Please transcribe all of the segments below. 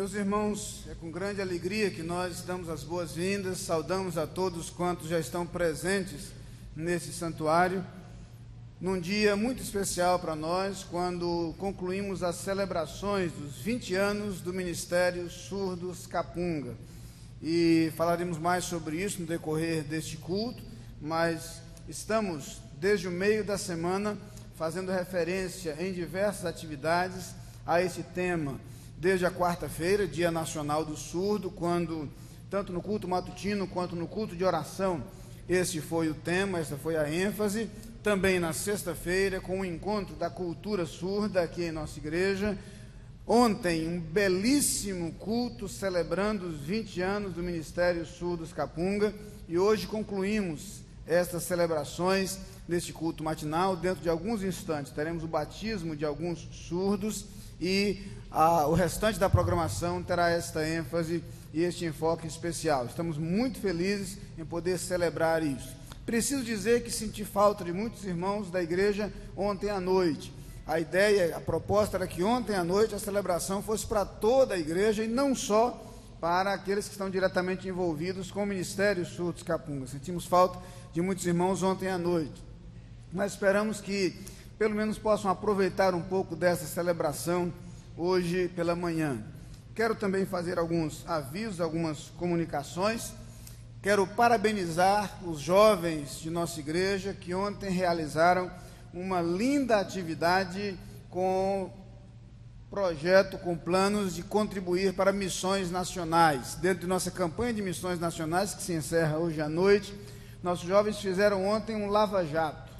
Meus irmãos, é com grande alegria que nós damos as boas-vindas, saudamos a todos quantos já estão presentes nesse santuário, num dia muito especial para nós, quando concluímos as celebrações dos 20 anos do Ministério Surdos Capunga. E falaremos mais sobre isso no decorrer deste culto, mas estamos, desde o meio da semana, fazendo referência em diversas atividades a esse tema. Desde a quarta-feira, Dia Nacional do Surdo, quando, tanto no culto matutino quanto no culto de oração, esse foi o tema, essa foi a ênfase. Também na sexta-feira, com o encontro da cultura surda aqui em nossa igreja. Ontem, um belíssimo culto celebrando os 20 anos do Ministério Surdos Capunga. E hoje concluímos estas celebrações neste culto matinal. Dentro de alguns instantes teremos o batismo de alguns surdos e o restante da programação terá esta ênfase e este enfoque especial. Estamos muito felizes em poder celebrar isso. Preciso dizer que senti falta de muitos irmãos da igreja ontem à noite. A ideia, a proposta era que ontem à noite a celebração fosse para toda a igreja e não só para aqueles que estão diretamente envolvidos com o Ministério Surdos Capunga. Sentimos falta de muitos irmãos ontem à noite. Mas esperamos que pelo menos possam aproveitar um pouco dessa celebração hoje pela manhã. Quero também fazer alguns avisos, algumas comunicações. Quero parabenizar os jovens de nossa igreja que ontem realizaram uma linda atividade com projeto, com planos de contribuir para missões nacionais. Dentro de nossa campanha de missões nacionais, que se encerra hoje à noite, nossos jovens fizeram ontem um lava-jato.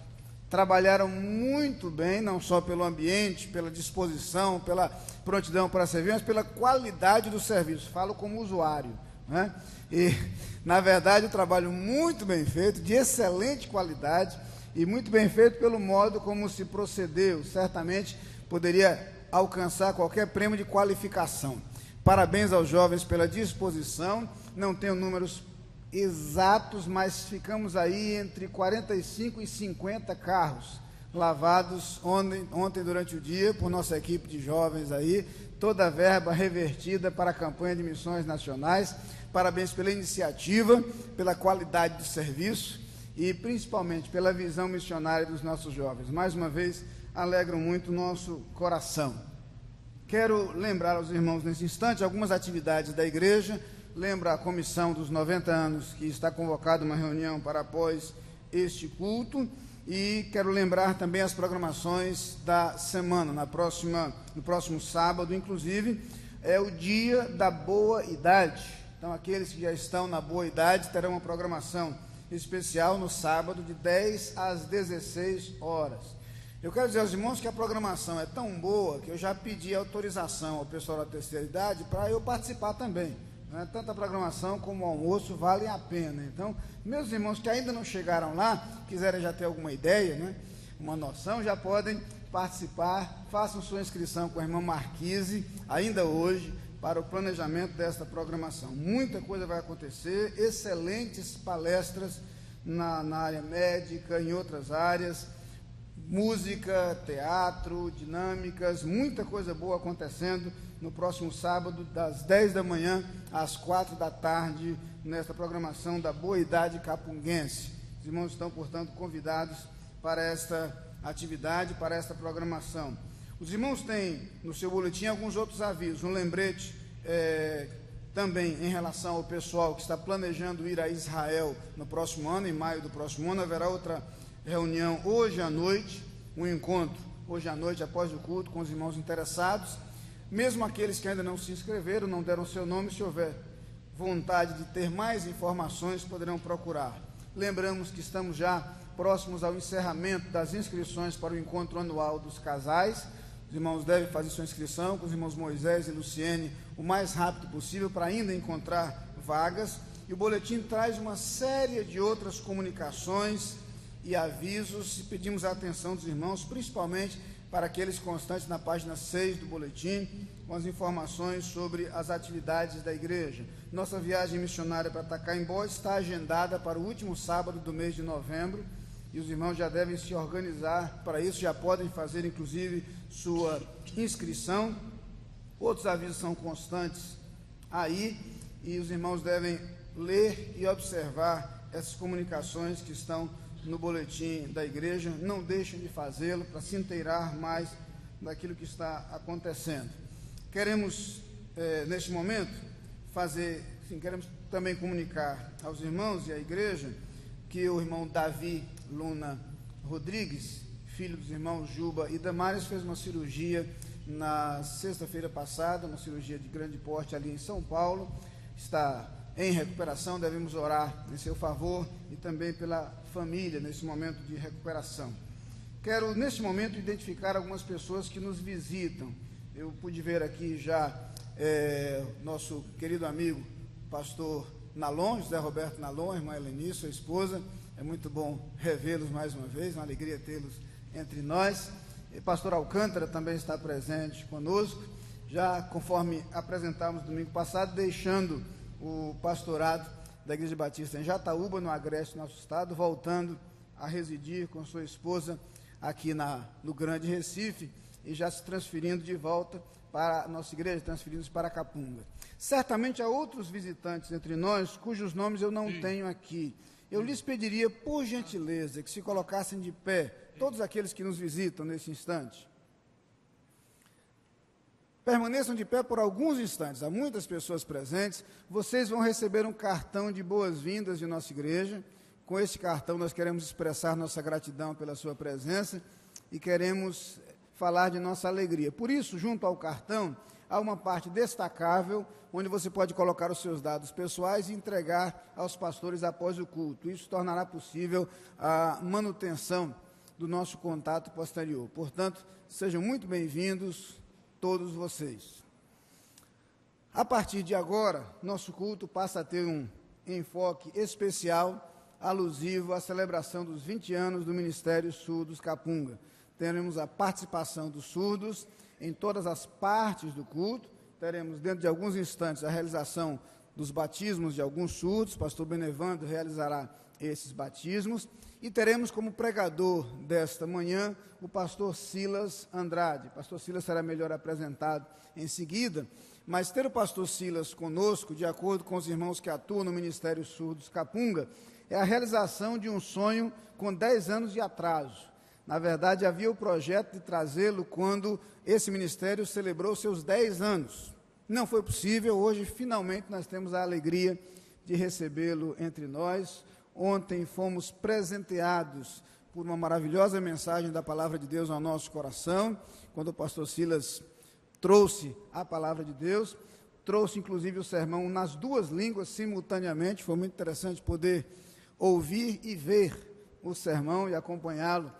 Trabalharam muito bem, não só pelo ambiente, pela disposição, pela prontidão para servir, mas pela qualidade do serviço. Falo como usuário, né? E, na verdade, o trabalho muito bem feito, de excelente qualidade, e muito bem feito pelo modo como se procedeu. Certamente poderia alcançar qualquer prêmio de qualificação. Parabéns aos jovens pela disposição. Não tenho números exatos, mas ficamos aí entre 45 e 50 carros lavados ontem durante o dia por nossa equipe de jovens aí, toda a verba revertida para a campanha de missões nacionais. Parabéns pela iniciativa, pela qualidade do serviço e principalmente pela visão missionária dos nossos jovens. Mais uma vez, alegram muito o nosso coração. Quero lembrar aos irmãos nesse instante algumas atividades da igreja. Lembra a comissão dos 90 anos que está convocada uma reunião para após este culto, e quero lembrar também as programações da semana. No próximo sábado, inclusive, é o dia da boa idade. Então, aqueles que já estão na boa idade terão uma programação especial no sábado de 10 às 16 horas. Eu quero dizer aos irmãos que a programação é tão boa que eu já pedi autorização ao pessoal da terceira idade para eu participar também. Tanto a programação como o almoço valem a pena. Então, meus irmãos que ainda não chegaram lá, quiserem já ter alguma ideia, né, uma noção, já podem participar. Façam sua inscrição com a irmã Marquise, ainda hoje, para o planejamento desta programação. Muita coisa vai acontecer, excelentes palestras na área médica, em outras áreas, música, teatro, dinâmicas, muita coisa boa acontecendo no próximo sábado, das 10 da manhã às 4 da tarde, nesta programação da Boa Idade Capunguense. Os irmãos estão, portanto, convidados para esta atividade, para esta programação. Os irmãos têm no seu boletim alguns outros avisos, um lembrete também em relação ao pessoal que está planejando ir a Israel no próximo ano, em maio do próximo ano. Haverá outra reunião hoje à noite, um encontro hoje à noite após o culto com os irmãos interessados. Mesmo aqueles que ainda não se inscreveram, não deram seu nome, se houver vontade de ter mais informações, poderão procurar. Lembramos que estamos já próximos ao encerramento das inscrições para o encontro anual dos casais. Os irmãos devem fazer sua inscrição com os irmãos Moisés e Luciene o mais rápido possível para ainda encontrar vagas. E o boletim traz uma série de outras comunicações e avisos, e pedimos a atenção dos irmãos, principalmente para aqueles constantes na página 6 do boletim, com as informações sobre as atividades da igreja. Nossa viagem missionária para Tacaimbó está agendada para o último sábado do mês de novembro, e os irmãos já devem se organizar para isso, já podem fazer inclusive sua inscrição. Outros avisos são constantes aí, e os irmãos devem ler e observar essas comunicações que estão no boletim da igreja. Não deixem de fazê-lo para se inteirar mais daquilo que está acontecendo. Queremos, neste momento, queremos também comunicar aos irmãos e à igreja que o irmão Davi Luna Rodrigues, filho dos irmãos Juba e Damares, fez uma cirurgia na sexta-feira passada, uma cirurgia de grande porte ali em São Paulo. Está em recuperação, devemos orar em seu favor e também pela família nesse momento de recuperação. Quero, neste momento, identificar algumas pessoas que nos visitam. Eu pude ver aqui já nosso querido amigo, pastor Nalon, José Roberto Nalon, irmã Helenice, sua esposa. É muito bom revê-los mais uma vez, uma alegria tê-los entre nós. E pastor Alcântara também está presente conosco, já conforme apresentamos domingo passado, deixando o pastorado da Igreja Batista em Jataúba, no Agreste, nosso estado, voltando a residir com sua esposa aqui no Grande Recife, e já se transferindo de volta para a nossa igreja, transferindo-se para Capunga. Certamente há outros visitantes entre nós, cujos nomes eu não tenho aqui. Eu lhes pediria, por gentileza, que se colocassem de pé, todos aqueles que nos visitam nesse instante. Permaneçam de pé por alguns instantes. Há muitas pessoas presentes. Vocês vão receber um cartão de boas-vindas de nossa igreja. Com esse cartão nós queremos expressar nossa gratidão pela sua presença e queremos falar de nossa alegria. Por isso, junto ao cartão, há uma parte destacável, onde você pode colocar os seus dados pessoais e entregar aos pastores após o culto. Isso tornará possível a manutenção do nosso contato posterior. Portanto, sejam muito bem-vindos todos vocês. A partir de agora, nosso culto passa a ter um enfoque especial, alusivo à celebração dos 20 anos do Ministério Surdos Capunga. Teremos a participação dos surdos em todas as partes do culto. Teremos, dentro de alguns instantes, a realização dos batismos de alguns surdos. Pastor Benevando realizará esses batismos. E teremos como pregador desta manhã o pastor Silas Andrade. O pastor Silas será melhor apresentado em seguida, mas ter o pastor Silas conosco, de acordo com os irmãos que atuam no Ministério Surdos Capunga, é a realização de um sonho com 10 anos de atraso. Na verdade, havia o projeto de trazê-lo quando esse ministério celebrou seus 10 anos. Não foi possível. Hoje, finalmente, nós temos a alegria de recebê-lo entre nós. Ontem fomos presenteados por uma maravilhosa mensagem da Palavra de Deus ao nosso coração, quando o pastor Silas trouxe a Palavra de Deus, trouxe inclusive o sermão nas duas línguas simultaneamente. Foi muito interessante poder ouvir e ver o sermão e acompanhá-lo,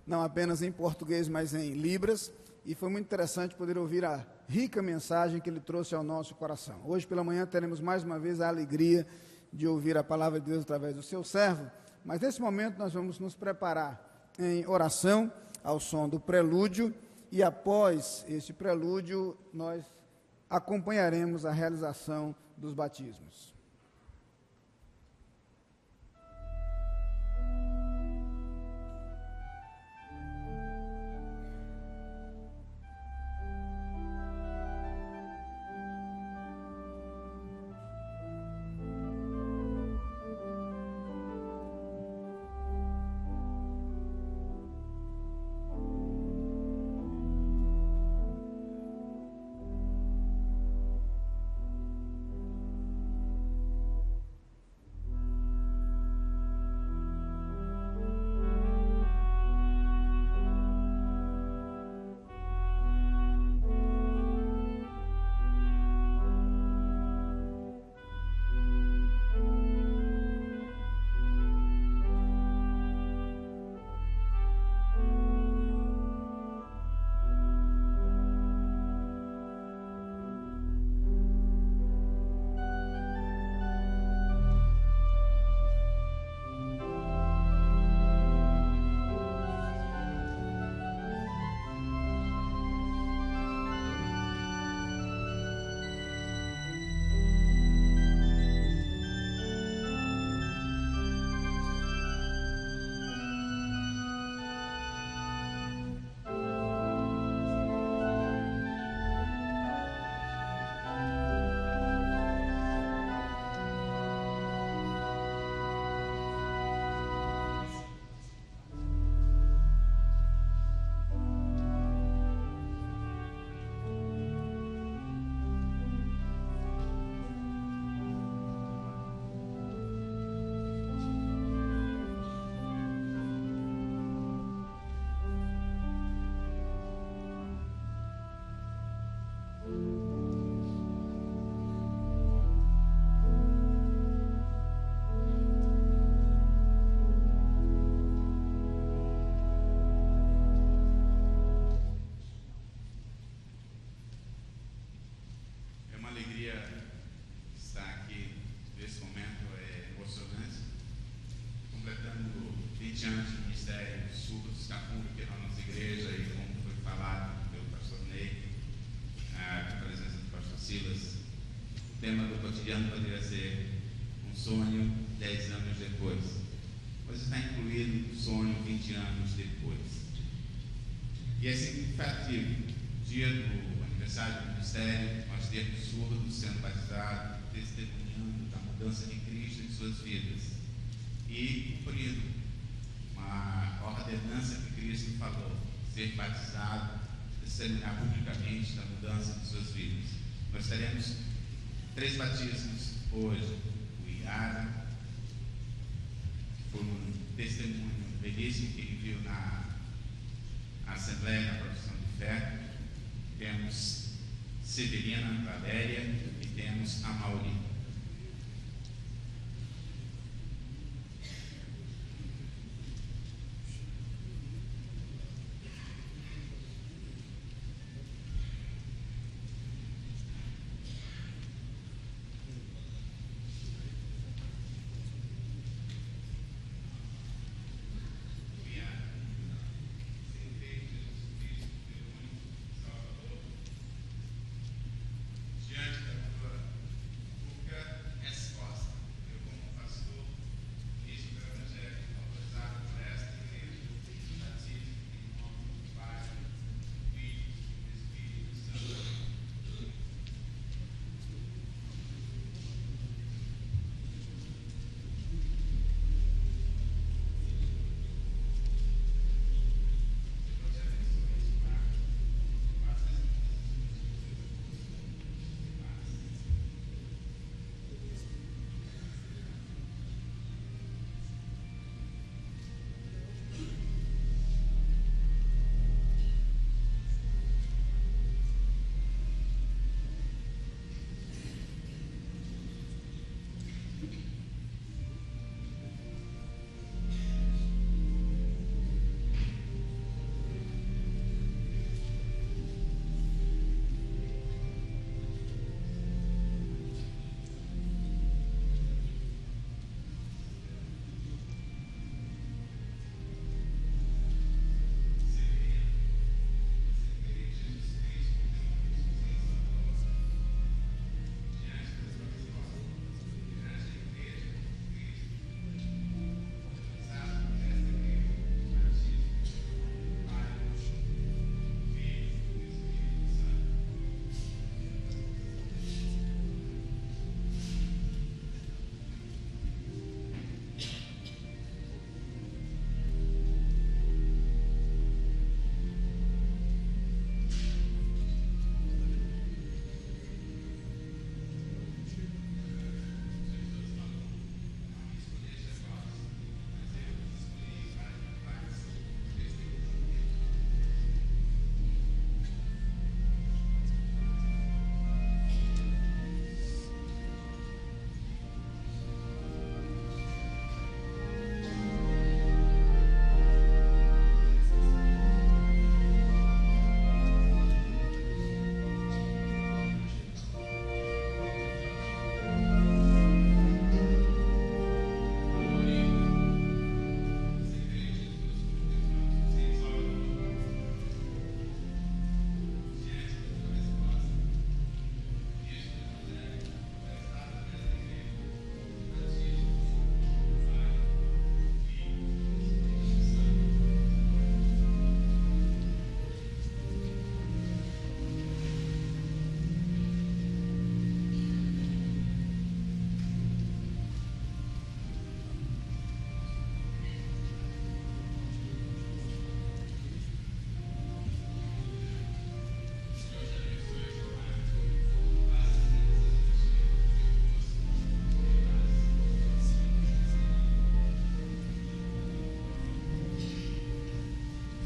não apenas em português, mas em libras, e foi muito interessante poder ouvir a rica mensagem que ele trouxe ao nosso coração. Hoje pela manhã teremos mais uma vez a alegria de ouvir a palavra de Deus através do seu servo, mas nesse momento nós vamos nos preparar em oração ao som do prelúdio, e após este prelúdio nós acompanharemos a realização dos batismos. 20 anos de ministério de surdos está aqui na nossa igreja, e como foi falado pelo pastor Ney, com a presença do pastor Silas, o tema do cotidiano poderia ser um sonho 10 anos depois. Pois está incluído o sonho 20 anos depois. E é significativo, dia do aniversário do ministério, nós termos surdos sendo batizados, testemunhando da mudança de Cristo em suas vidas e cumprindo uma ordenança que Cristo falou, ser batizado, testemunhar publicamente da mudança de suas vidas. Nós teremos 3 batismos hoje: o Iara, que foi um testemunho belíssimo que ele viu na Assembleia da Profissão de Fé. Temos Severina, Valéria, e temos a Mauri.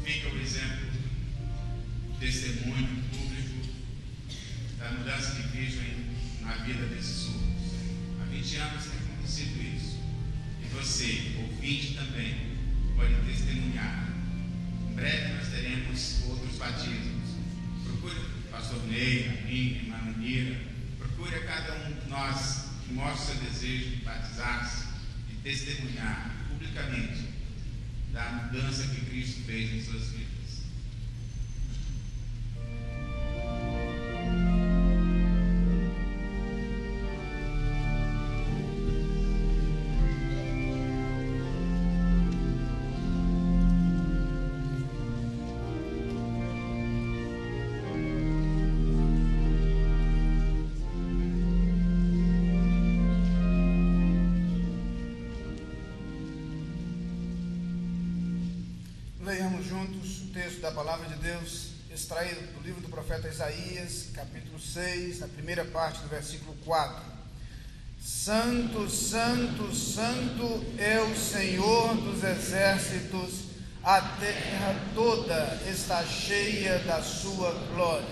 Fica o exemplo, testemunho público da mudança de Cristo na vida desses surdos. Há 20 anos tem acontecido isso. E você, ouvinte também, pode testemunhar. Em breve nós teremos outros batismos. Procure o pastor Ney, a mim, a irmã Manira. Procure a cada um de nós que mostre seu desejo de batizar-se, de testemunhar publicamente da mudança que Cristo fez em suas vidas. Leiamos juntos o texto da Palavra de Deus, extraído do livro do profeta Isaías, capítulo 6, na primeira parte do versículo 4. Santo, santo, santo é o Senhor dos exércitos, a terra toda está cheia da sua glória.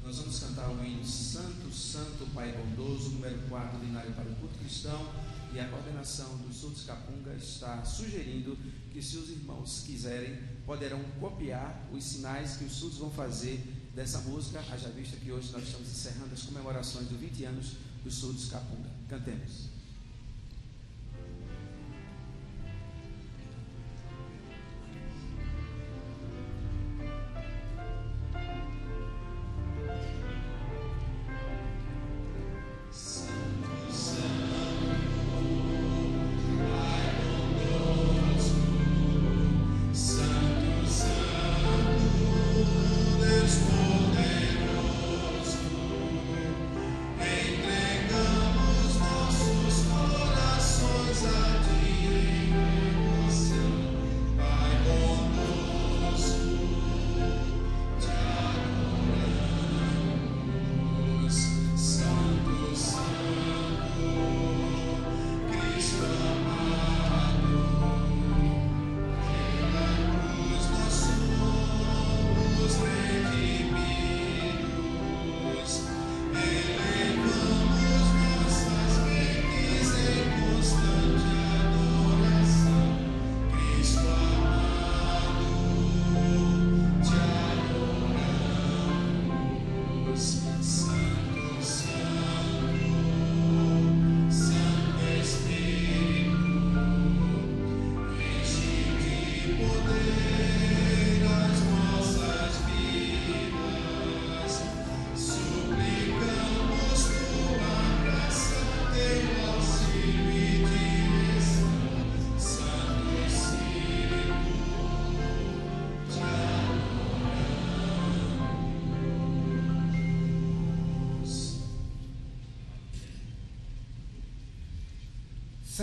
Nós vamos cantar o hino Santo, Santo, Pai bondoso, número 4, ordinário para o culto cristão, e a coordenação do Surdos Capunga está sugerindo que, se os irmãos quiserem, poderão copiar os sinais que os surdos vão fazer dessa música, haja vista que hoje nós estamos encerrando as comemorações dos 20 anos dos Surdos Capunga. Cantemos.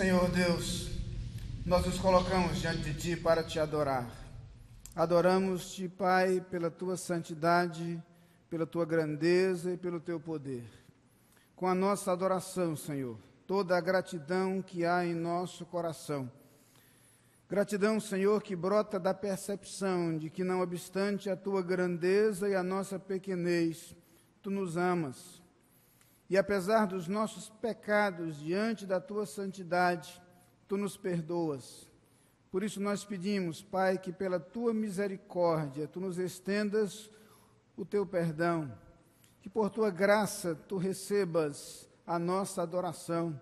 Senhor Deus, nós nos colocamos diante de Ti para Te adorar. Adoramos-Te, Pai, pela Tua santidade, pela Tua grandeza e pelo Teu poder. Com a nossa adoração, Senhor, toda a gratidão que há em nosso coração. Gratidão, Senhor, que brota da percepção de que, não obstante a Tua grandeza e a nossa pequenez, Tu nos amas. E apesar dos nossos pecados diante da Tua santidade, Tu nos perdoas. Por isso nós pedimos, Pai, que pela Tua misericórdia Tu nos estendas o Teu perdão, que por Tua graça Tu recebas a nossa adoração,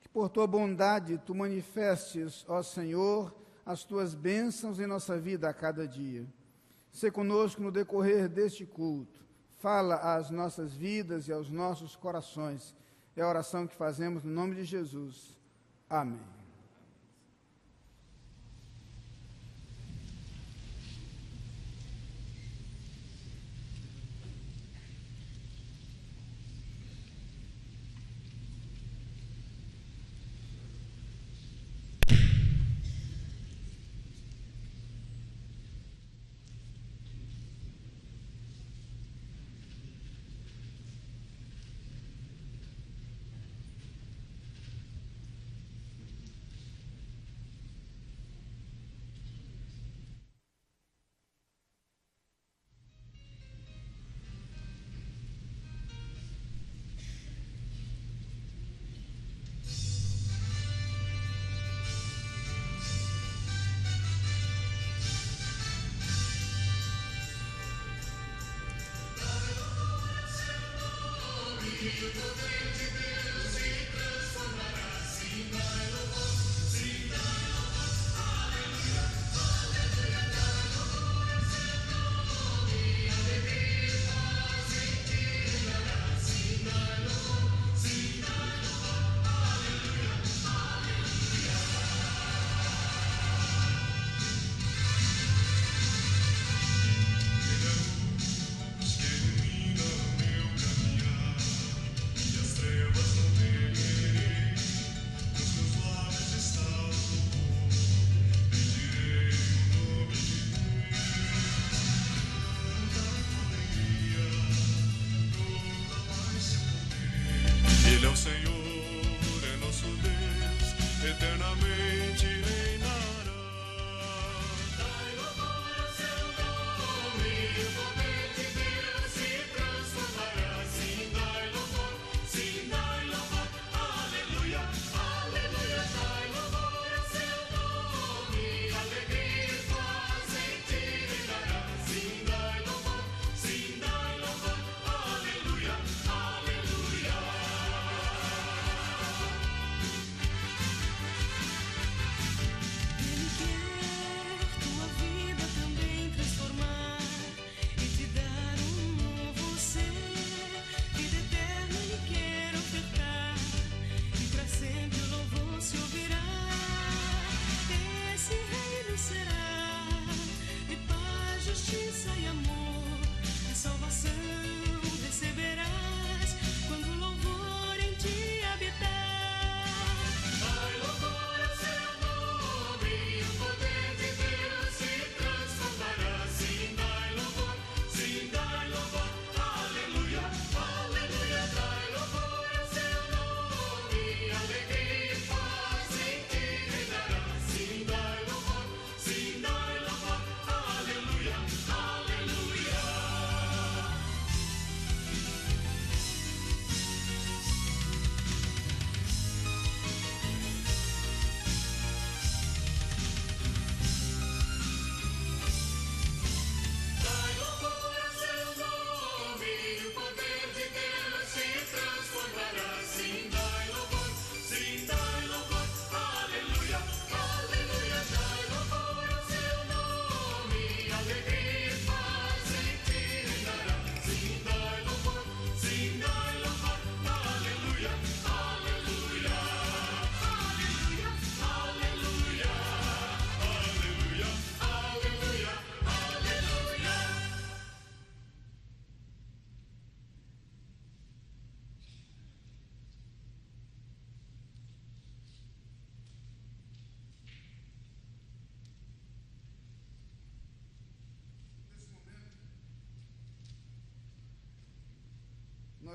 que por Tua bondade Tu manifestes, ó Senhor, as Tuas bênçãos em nossa vida a cada dia. Sê conosco no decorrer deste culto. Fala às nossas vidas e aos nossos corações. É a oração que fazemos no nome de Jesus. Amém.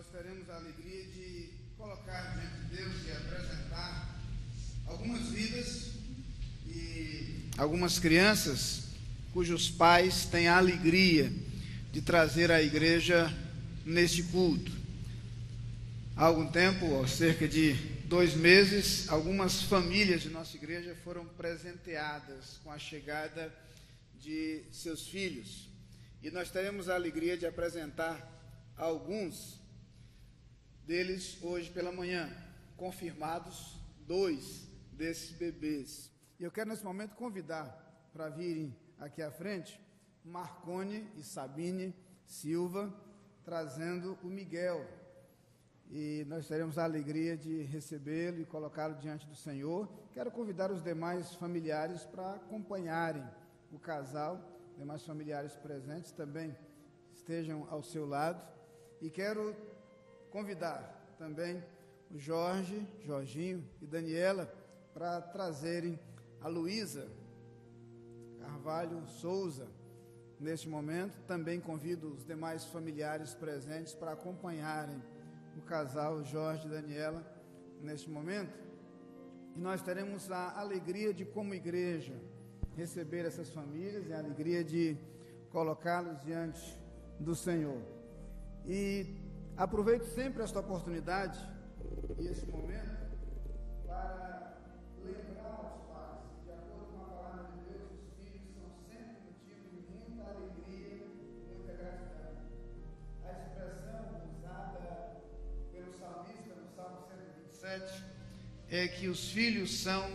nós teremos a alegria de colocar diante de Deus e apresentar algumas vidas e algumas crianças cujos pais têm a alegria de trazer à igreja neste culto. Há algum tempo, há cerca de 2 meses, algumas famílias de nossa igreja foram presenteadas com a chegada de seus filhos. E nós teremos a alegria de apresentar alguns deles hoje pela manhã, confirmados 2 desses bebês. E eu quero nesse momento convidar para virem aqui à frente Marcone e Sabine Silva, trazendo o Miguel. E nós teremos a alegria de recebê-lo e colocá-lo diante do Senhor. Quero convidar os demais familiares para acompanharem o casal, demais familiares presentes também estejam ao seu lado. E quero convidar também o Jorge, Jorginho e Daniela para trazerem a Luísa Carvalho Souza neste momento. Também convido os demais familiares presentes para acompanharem o casal Jorge e Daniela neste momento. E nós teremos a alegria de, como igreja, receber essas famílias e a alegria de colocá-los diante do Senhor. E aproveito sempre esta oportunidade e esse momento para lembrar aos pais, de acordo com a palavra de Deus, os filhos são sempre motivo de muita alegria, muita gratidão. A expressão usada pelo salmista no Salmo 127 é que os filhos são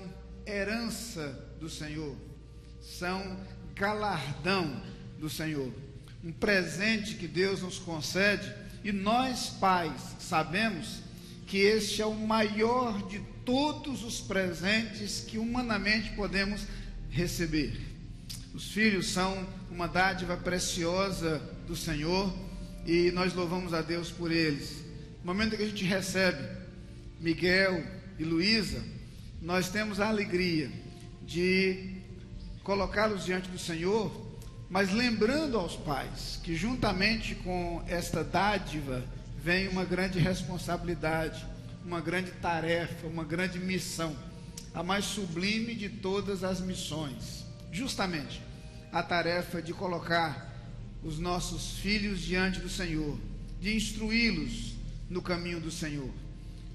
herança do Senhor, são galardão do Senhor, um presente que Deus nos concede, e nós pais sabemos que este é o maior de todos os presentes que humanamente podemos receber. Os filhos são uma dádiva preciosa do Senhor e nós louvamos a Deus por eles. No momento que a gente recebe Miguel e Luísa, nós temos a alegria de colocá-los diante do Senhor, mas lembrando aos pais que juntamente com esta dádiva vem uma grande responsabilidade, uma grande tarefa, uma grande missão, a mais sublime de todas as missões, justamente a tarefa de colocar os nossos filhos diante do Senhor, de instruí-los no caminho do Senhor.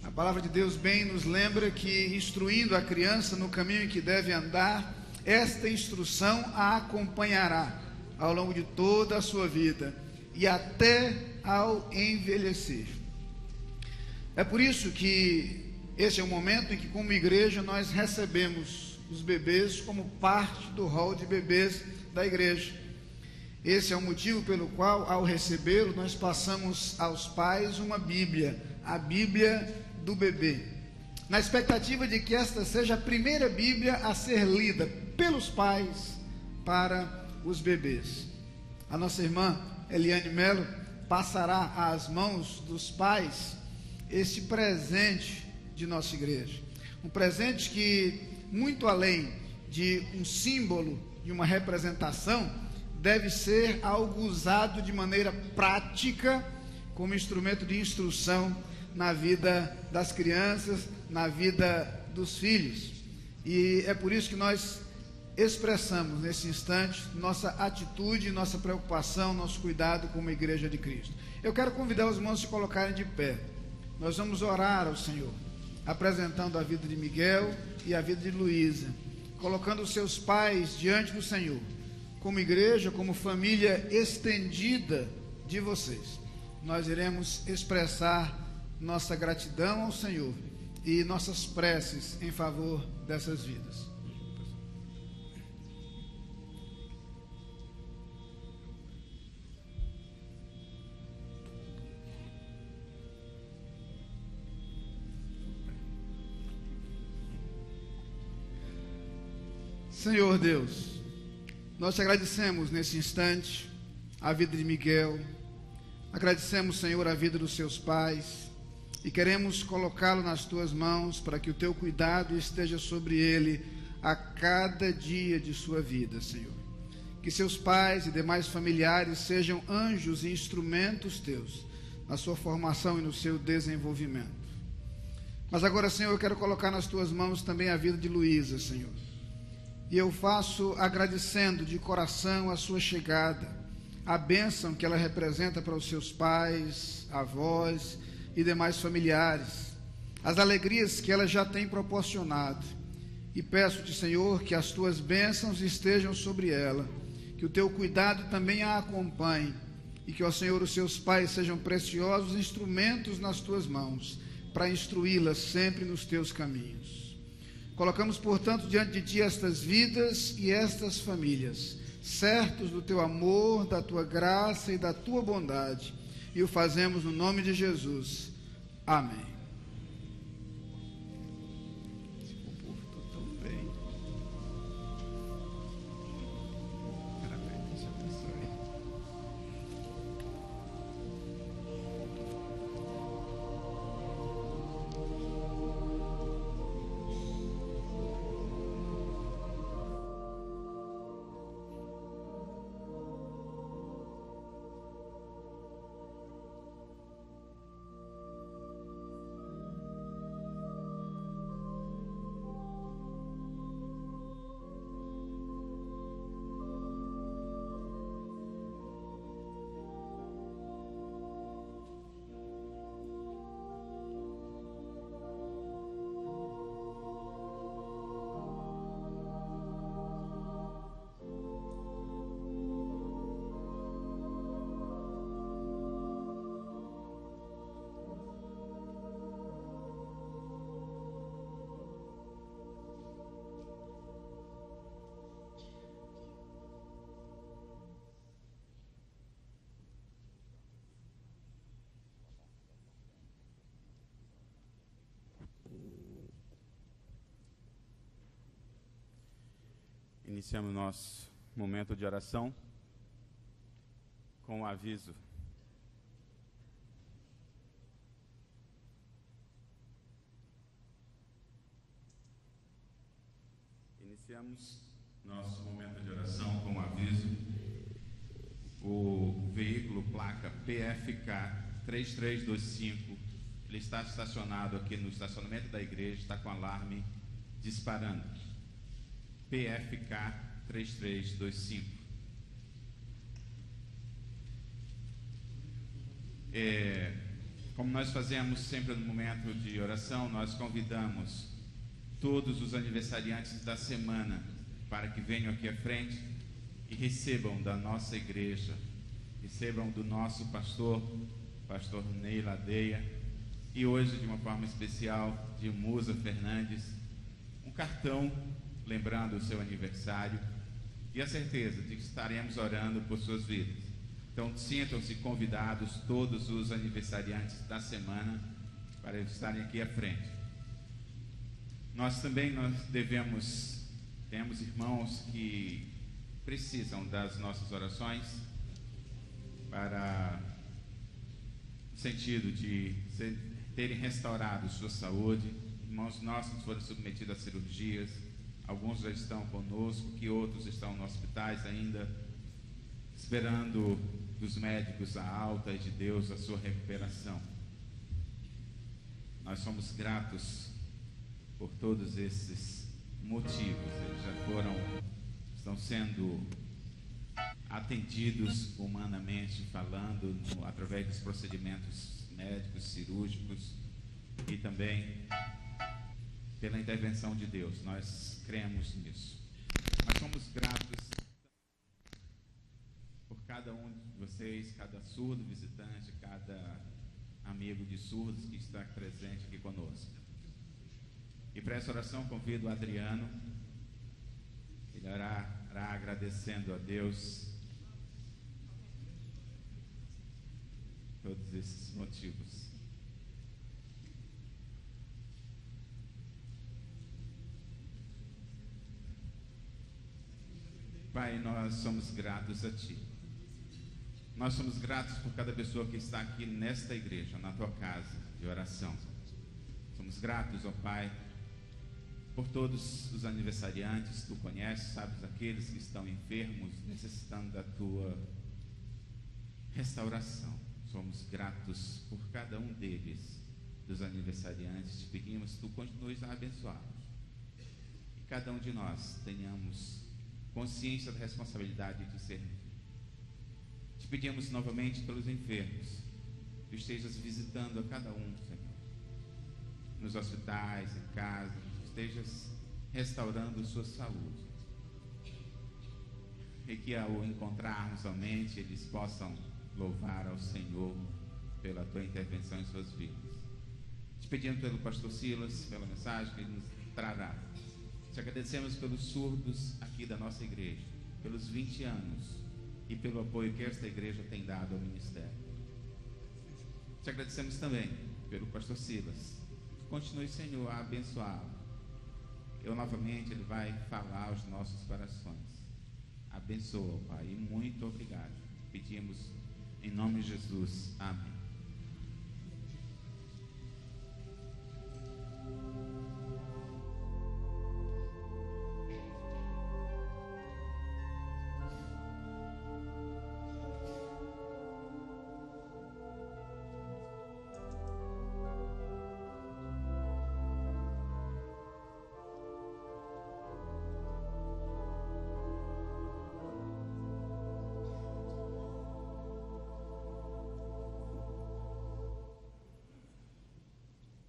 A palavra de Deus bem nos lembra que, instruindo a criança no caminho em que deve andar, esta instrução a acompanhará ao longo de toda a sua vida e até ao envelhecer. É por isso que esse é o momento em que, como igreja, nós recebemos os bebês como parte do rol de bebês da igreja. Esse é o motivo pelo qual, ao recebê-lo, nós passamos aos pais uma Bíblia, a Bíblia do bebê, na expectativa de que esta seja a primeira Bíblia a ser lida pelos pais para os bebês. A nossa irmã Eliane Melo passará às mãos dos pais este presente de nossa igreja, um presente que, muito além de um símbolo e uma representação, deve ser algo usado de maneira prática como instrumento de instrução na vida das crianças, na vida dos filhos. E é por isso que nós expressamos nesse instante nossa atitude, nossa preocupação, nosso cuidado como igreja de Cristo. Eu quero convidar os irmãos a se colocarem de pé. Nós vamos orar ao Senhor, apresentando a vida de Miguel e a vida de Luísa, colocando os seus pais diante do Senhor, como igreja, como família estendida de vocês. Nós iremos expressar nossa gratidão ao Senhor e nossas preces em favor dessas vidas. Senhor Deus, nós te agradecemos nesse instante a vida de Miguel, agradecemos, Senhor, a vida dos seus pais e queremos colocá-lo nas tuas mãos para que o teu cuidado esteja sobre ele a cada dia de sua vida, Senhor. Que seus pais e demais familiares sejam anjos e instrumentos teus na sua formação e no seu desenvolvimento. Mas agora, Senhor, eu quero colocar nas tuas mãos também a vida de Luísa, Senhor. E eu faço agradecendo de coração a sua chegada, a bênção que ela representa para os seus pais, avós e demais familiares, as alegrias que ela já tem proporcionado. E peço-te, Senhor, que as tuas bênçãos estejam sobre ela, que o teu cuidado também a acompanhe, e que, ó Senhor, os seus pais sejam preciosos instrumentos nas tuas mãos, para instruí-la sempre nos teus caminhos. Colocamos, portanto, diante de ti estas vidas e estas famílias, certos do teu amor, da tua graça e da tua bondade, e o fazemos no nome de Jesus. Amém. Iniciamos nosso momento de oração com um aviso. Iniciamos nosso momento de oração com um aviso. O veículo placa PFK 3325, ele está estacionado aqui no estacionamento da igreja, está com alarme disparando. PFK 3325. Como nós fazemos sempre no momento de oração, nós convidamos todos os aniversariantes da semana para que venham aqui à frente e recebam da nossa igreja, recebam do nosso pastor Ney Ladeia, e hoje, de uma forma especial, de Musa Fernandes, um cartão lembrando o seu aniversário e a certeza de que estaremos orando por suas vidas. Então, sintam-se convidados todos os aniversariantes da semana para estarem aqui à frente. Nós temos irmãos que precisam das nossas orações para no sentido de terem restaurado sua saúde. Irmãos nossos foram submetidos a cirurgias. Alguns já estão conosco, que outros estão nos hospitais ainda, esperando dos médicos a alta e de Deus a sua recuperação. Nós somos gratos por todos esses motivos. Eles estão sendo atendidos humanamente falando, através dos procedimentos médicos, cirúrgicos e também pela intervenção de Deus. Nós cremos nisso. Nós somos gratos por cada um de vocês, cada surdo visitante, cada amigo de surdos que está presente aqui conosco. E para essa oração convido o Adriano. Ele orará agradecendo a Deus todos esses motivos. Pai, nós somos gratos a Ti. Nós somos gratos por cada pessoa que está aqui nesta igreja, na Tua casa de oração. Somos gratos, ó Pai, por todos os aniversariantes. Tu conheces, sabes, aqueles que estão enfermos, necessitando da Tua restauração. somos gratos por cada um deles, dos aniversariantes. Te pedimos que tu continues a abençoá-los. E cada um de nós tenhamos consciência da responsabilidade de servir. Te pedimos novamente pelos enfermos, que estejas visitando a cada um, Senhor, nos hospitais, em casa, que estejas restaurando sua saúde, e que ao encontrarmos somente eles possam louvar ao Senhor pela tua intervenção em suas vidas. Te pedimos pelo pastor Silas, pela mensagem que ele nos trará. Te agradecemos pelos surdos aqui da nossa igreja, pelos 20 anos e pelo apoio que esta igreja tem dado ao ministério. Te agradecemos também pelo pastor Silas. Continue, Senhor, a abençoá-lo. Eu novamente, ele vai falar aos nossos corações. Abençoa, Pai, e muito obrigado. Pedimos em nome de Jesus. Amém.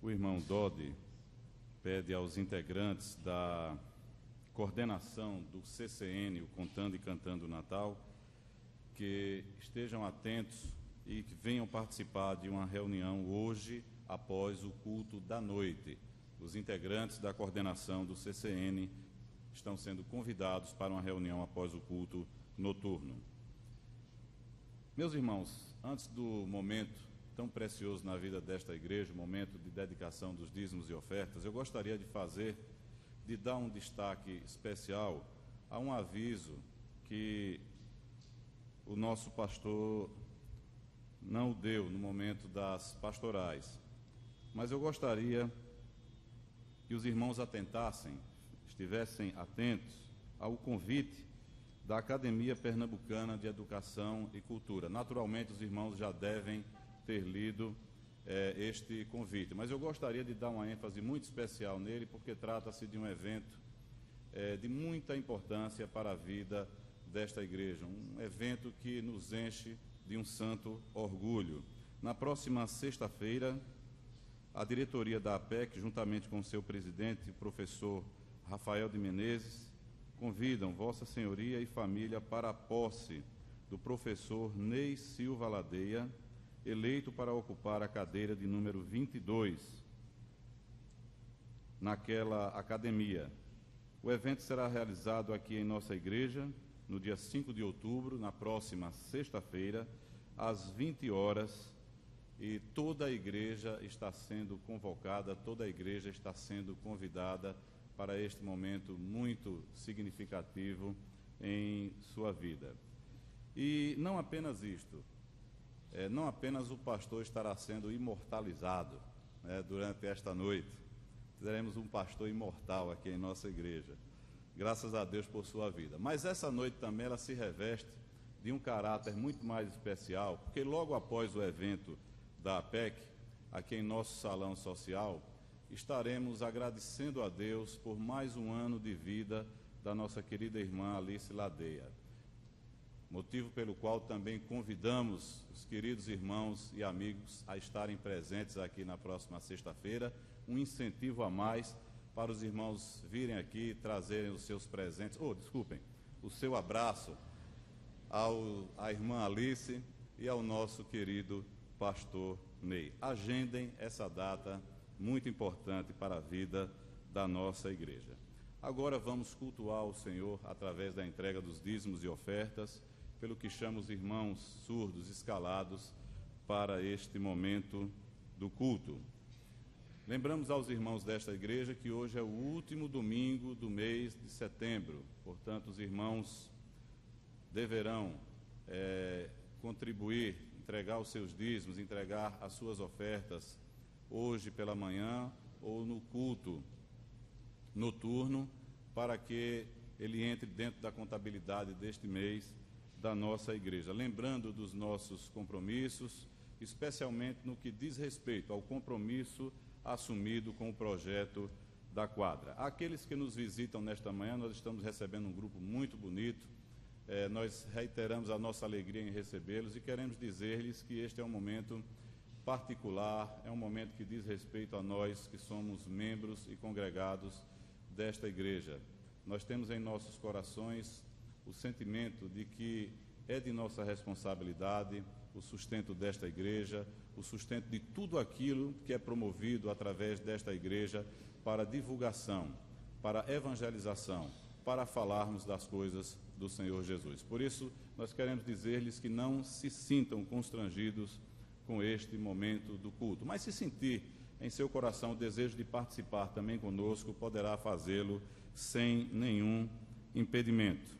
O irmão Dodi pede aos integrantes da coordenação do CCN, o Contando e Cantando o Natal, que estejam atentos e que venham participar de uma reunião hoje, após o culto da noite. Os integrantes da coordenação do CCN estão sendo convidados para uma reunião após o culto noturno. Meus irmãos, antes do momento tão precioso na vida desta igreja, o momento de dedicação dos dízimos e ofertas, eu gostaria de dar um destaque especial a um aviso que o nosso pastor não deu no momento das pastorais. Mas eu gostaria que os irmãos estivessem atentos ao convite da Academia Pernambucana de Educação e Cultura. Naturalmente, os irmãos já devem ter lido este convite, mas eu gostaria de dar uma ênfase muito especial nele, porque trata-se de um evento de muita importância para a vida desta igreja, um evento que nos enche de um santo orgulho. Na próxima sexta-feira, a diretoria da APEC, juntamente com seu presidente, o professor Rafael de Menezes, convidam Vossa Senhoria e família para a posse do professor Ney Silva Ladeia, eleito para ocupar a cadeira de número 22 naquela academia. O evento será realizado aqui em nossa igreja, no dia 5 de outubro, na próxima sexta-feira, às 20 horas, e toda a igreja está sendo convocada, toda a igreja está sendo convidada para este momento muito significativo em sua vida. E não apenas isto, não apenas o pastor estará sendo imortalizado durante esta noite, teremos um pastor imortal aqui em nossa igreja, graças a Deus por sua vida, mas essa noite também ela se reveste de um caráter muito mais especial, porque logo após o evento da APEC, aqui em nosso salão social, estaremos agradecendo a Deus por mais um ano de vida da nossa querida irmã Alice Ladeia, motivo pelo qual também convidamos os queridos irmãos e amigos a estarem presentes aqui na próxima sexta-feira, um incentivo a mais para os irmãos virem aqui e trazerem os seus presentes, o seu abraço à irmã Alice e ao nosso querido pastor Ney. Agendem essa data muito importante para a vida da nossa igreja. Agora vamos cultuar o Senhor através da entrega dos dízimos e ofertas, pelo que chamo os irmãos surdos escalados para este momento do culto. Lembramos aos irmãos desta igreja que hoje é o último domingo do mês de setembro, portanto os irmãos deverão contribuir, entregar os seus dízimos, entregar as suas ofertas hoje pela manhã ou no culto noturno, para que ele entre dentro da contabilidade deste mês da nossa igreja. Lembrando dos nossos compromissos especialmente no que diz respeito ao compromisso assumido com o projeto da quadra. Aqueles que nos visitam nesta manhã, nós estamos recebendo um grupo muito bonito, nós reiteramos a nossa alegria em recebê-los e queremos dizer-lhes que este é um momento particular, é um momento que diz respeito a nós que somos membros e congregados desta igreja. Nós temos em nossos corações o sentimento de que é de nossa responsabilidade o sustento desta igreja, o sustento de tudo aquilo que é promovido através desta igreja para divulgação, para evangelização, para falarmos das coisas do Senhor Jesus. Por isso, nós queremos dizer-lhes que não se sintam constrangidos com este momento do culto, mas se sentir em seu coração o desejo de participar também conosco, poderá fazê-lo sem nenhum impedimento.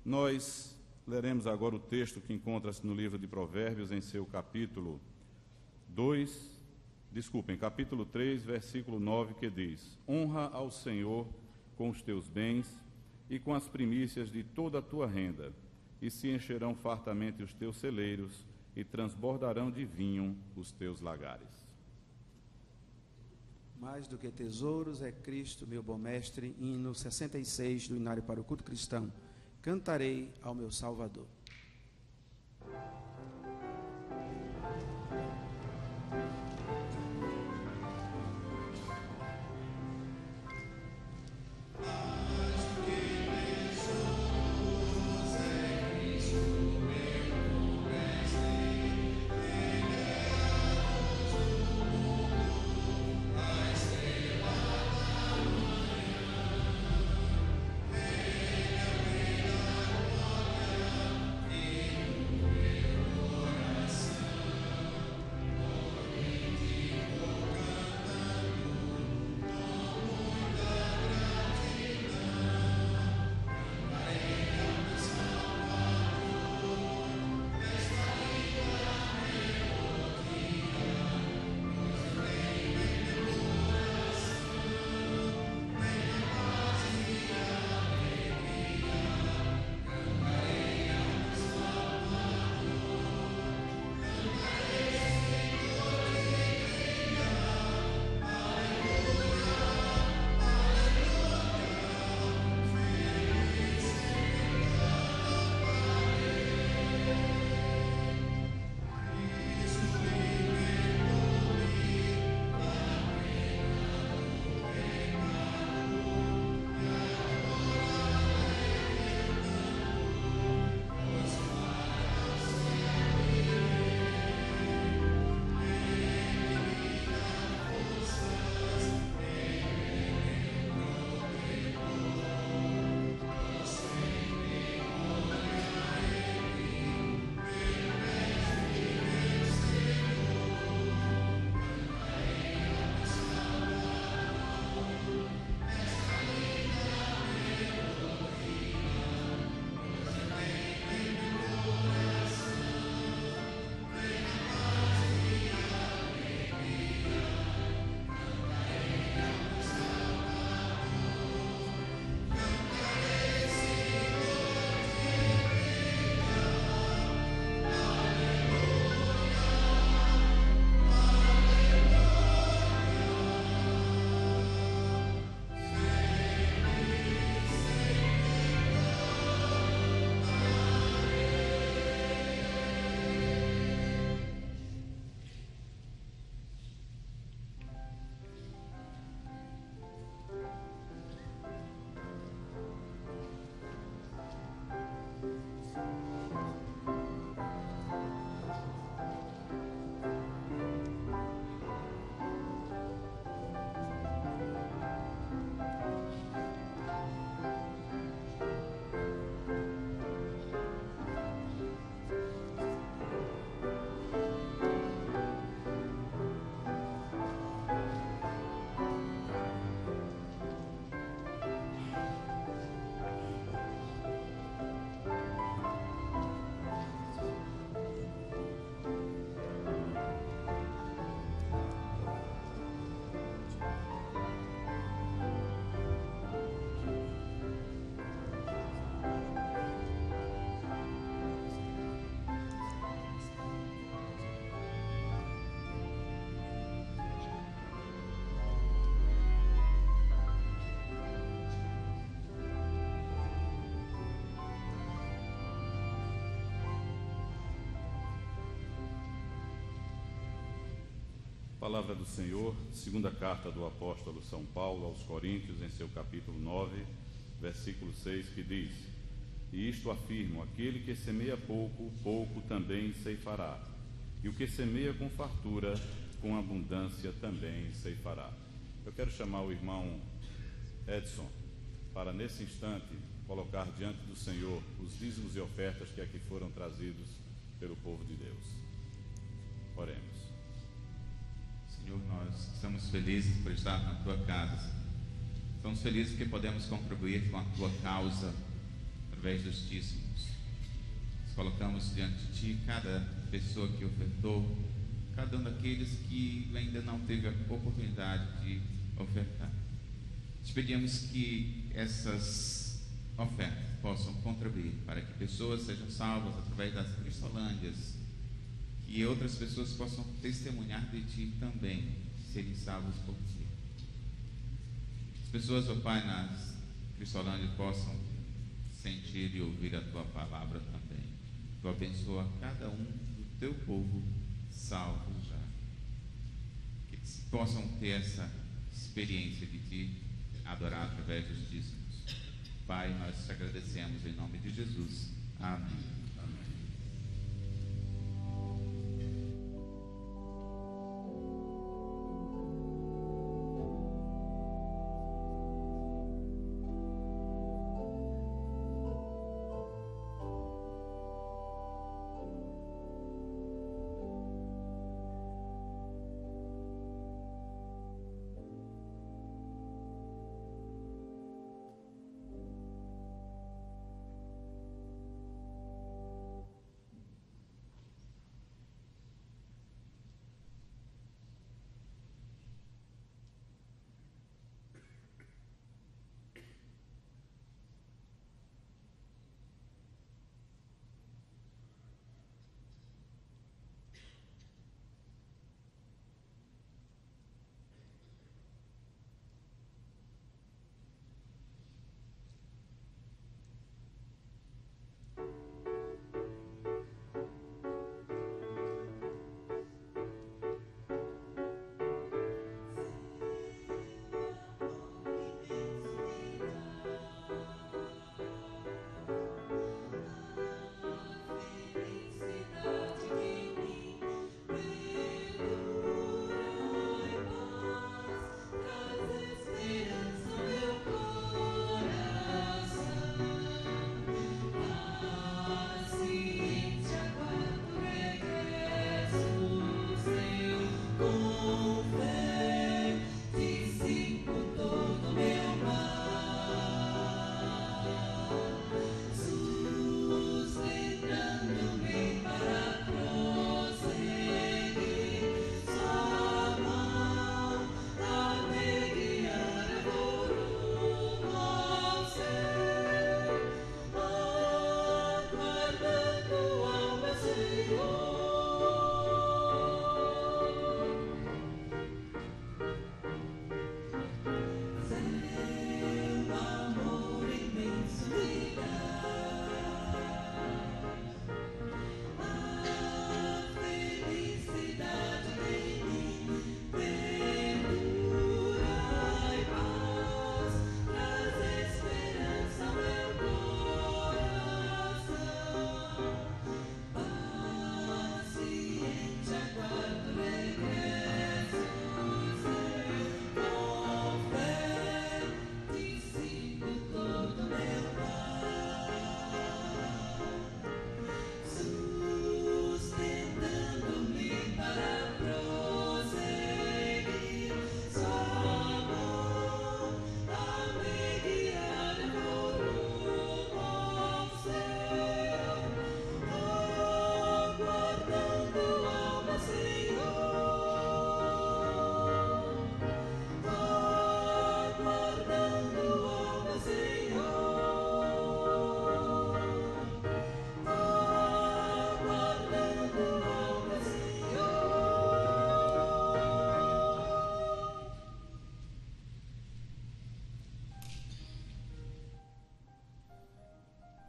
Nós leremos agora o texto que encontra-se no livro de Provérbios, em seu capítulo 3, versículo 9, que diz: honra ao Senhor com os teus bens e com as primícias de toda a tua renda, e se encherão fartamente os teus celeiros, e transbordarão de vinho os teus lagares. Mais do que tesouros é Cristo, meu bom mestre. Hino 66 do Inário para o Culto Cristão. Cantarei ao meu Salvador. Palavra do Senhor, segunda carta do apóstolo São Paulo aos Coríntios, em seu capítulo 9, versículo 6, que diz: E isto afirmo, aquele que semeia pouco, pouco também ceifará, e o que semeia com fartura, com abundância também ceifará. Eu quero chamar o irmão Edson para, nesse instante, colocar diante do Senhor os dízimos e ofertas que aqui foram trazidos pelo povo de Deus. Oremos. Senhor, nós estamos felizes por estar na Tua casa. Estamos felizes porque podemos contribuir com a Tua causa através dos dízimos. Nós colocamos diante de Ti cada pessoa que ofertou, cada um daqueles que ainda não teve a oportunidade de ofertar. Te pedimos que essas ofertas possam contribuir para que pessoas sejam salvas através das Cristolândias, e outras pessoas possam testemunhar de Ti também, serem salvas por Ti. As pessoas, ó Pai, nas Cristolândias possam sentir e ouvir a Tua palavra também. Tu abençoa cada um do Teu povo salvo já. Que possam ter essa experiência de Te adorar através dos dízimos. Pai, nós te agradecemos em nome de Jesus. Amém.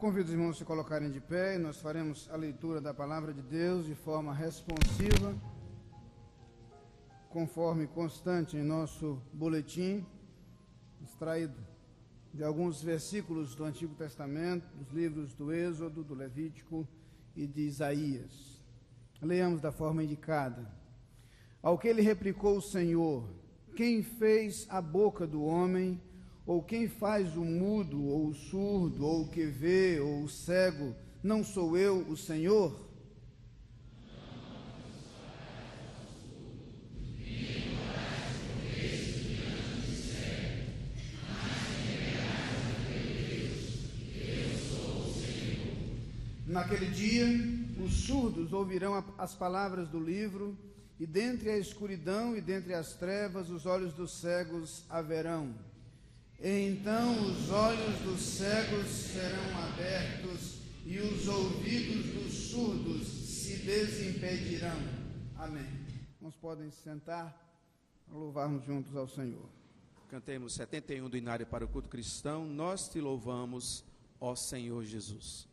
Convido os irmãos a se colocarem de pé e nós faremos a leitura da palavra de Deus de forma responsiva conforme constante em nosso boletim, extraído de alguns versículos do Antigo Testamento, dos livros do Êxodo, do Levítico e de Isaías. Leamos da forma indicada. Ao que ele replicou o Senhor: quem fez a boca do homem, ou quem faz o mudo, ou o surdo, ou o que vê, ou o cego? Não sou eu, o Senhor? Naquele dia, os surdos ouvirão as palavras do livro, e dentre a escuridão e dentre as trevas, os olhos dos cegos haverão. E então os olhos dos cegos serão abertos, e os ouvidos dos surdos se desimpedirão. Amém. Uns podem se sentar, louvarmos juntos ao Senhor. Cantemos 71 do Inário para o Culto Cristão. Nós te louvamos, ó Senhor Jesus.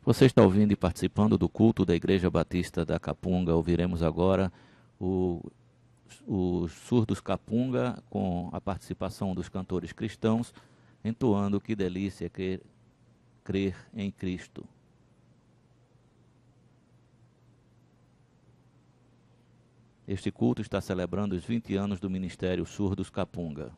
Você está ouvindo e participando do culto da Igreja Batista da Capunga. Ouviremos agora os surdos Capunga, com a participação dos cantores cristãos, entoando "Que delícia crer em Cristo". Este culto está celebrando os 20 anos do Ministério Surdos Capunga.